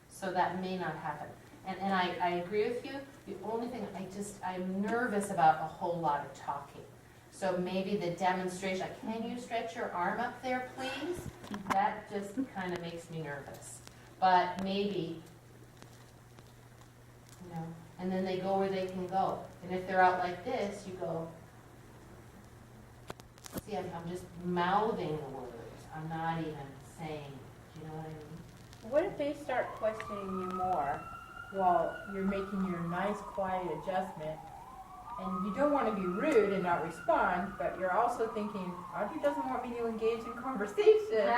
so that may not happen. And I agree with you. The only thing I'm nervous about a whole lot of talking. So maybe the demonstration, can you stretch your arm up there, please? That just kind of makes me nervous. But maybe, and then they go where they can go. And if they're out like this, you go, see, I'm just mouthing the words. I'm not even saying, do you know what I mean? What if they start questioning you more while you're making your nice, quiet adjustment, and you don't want to be rude and not respond, but you're also thinking, Audrey doesn't want me to engage in conversation,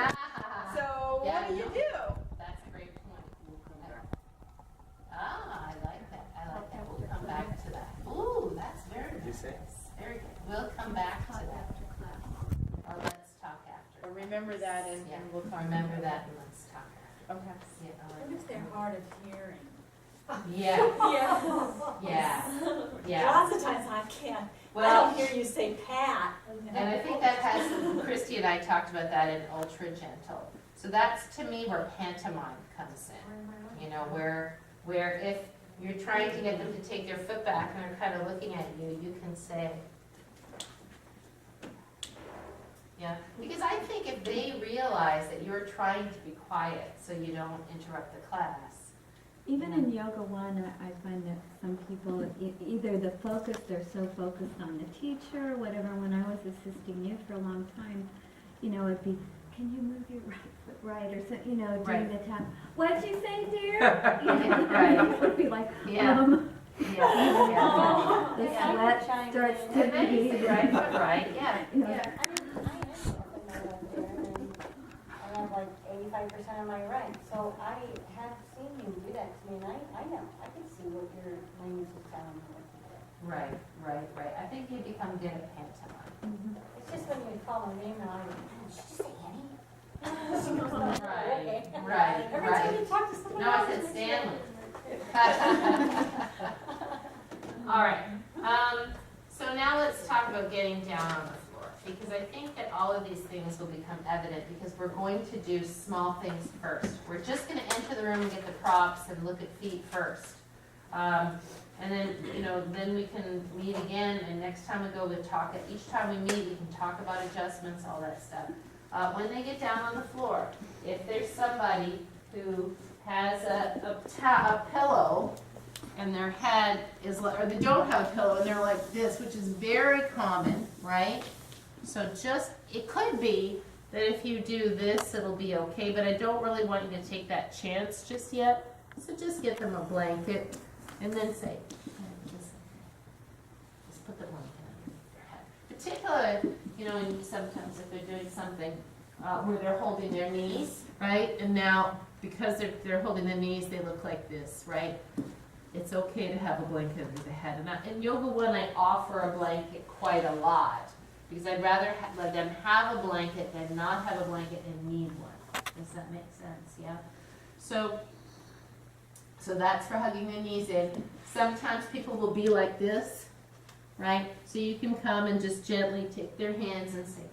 so what do you do? That's a great point. I like that. We'll come back to that. Ooh, that's very nice. Very good. We'll come back to that. Or let's talk after. Or remember that and we'll talk. Remember that and let's talk after. Okay. Yeah, I like What if they're that. hard of hearing? Yeah. Lots of times I can't, I Well, don't hear you say Pat. and I think that has, Christy and I talked about that in Ultra Gentle. So that's to me where pantomime comes in. Where if you're trying to get them to take their foot back and they're kind of looking at you, you can say, yeah. Because I think if they realize that you're trying to be quiet so you don't interrupt the class. Even in Yoga One, I find that some people, either the focus, they're so focused on the teacher, or whatever. When I was assisting you for a long time, it'd be, can you move your right foot right, or so, doing Right. the tap. What'd you say, dear? Right. It would be like, Yeah. the sweat starts to And then you be. say right foot right, yeah. You know, Yeah. I have like 85% of my right, so I have seen you do that to me, and I know, I can see what your language is telling me what to do. Right. I think you become good at pantomime. It's just when you call my name and I'm like, did you just say Annie? She goes, "Oh, okay." Right. Every time you talk to someone No, I else, said it's Stanley. different. All right, so now let's talk about getting down on the floor, because I think that all of these things will become evident, because we're going to do small things first. We're just gonna enter the room and get the props and look at feet first. And then, then we can meet again, and next time we go, we'll talk, each time we meet, we can talk about adjustments, all that stuff. When they get down on the floor, if there's somebody who has a pillow, and their head is, or they don't have a pillow and they're like this, which is very common, right? So it could be that if you do this, it'll be okay, but I don't really want you to take that chance just yet. So just get them a blanket and then say, just put the blanket under their head. Particularly, and sometimes if they're doing something where they're holding their knees, right? And now, because they're holding their knees, they look like this, right? It's okay to have a blanket under the head. And in Yoga One, I offer a blanket quite a lot, because I'd rather let them have a blanket than not have a blanket and need one. Does that make sense? Yeah? So that's for hugging the knees in. Sometimes people will be like this, right? So you can come and just gently take their hands and say,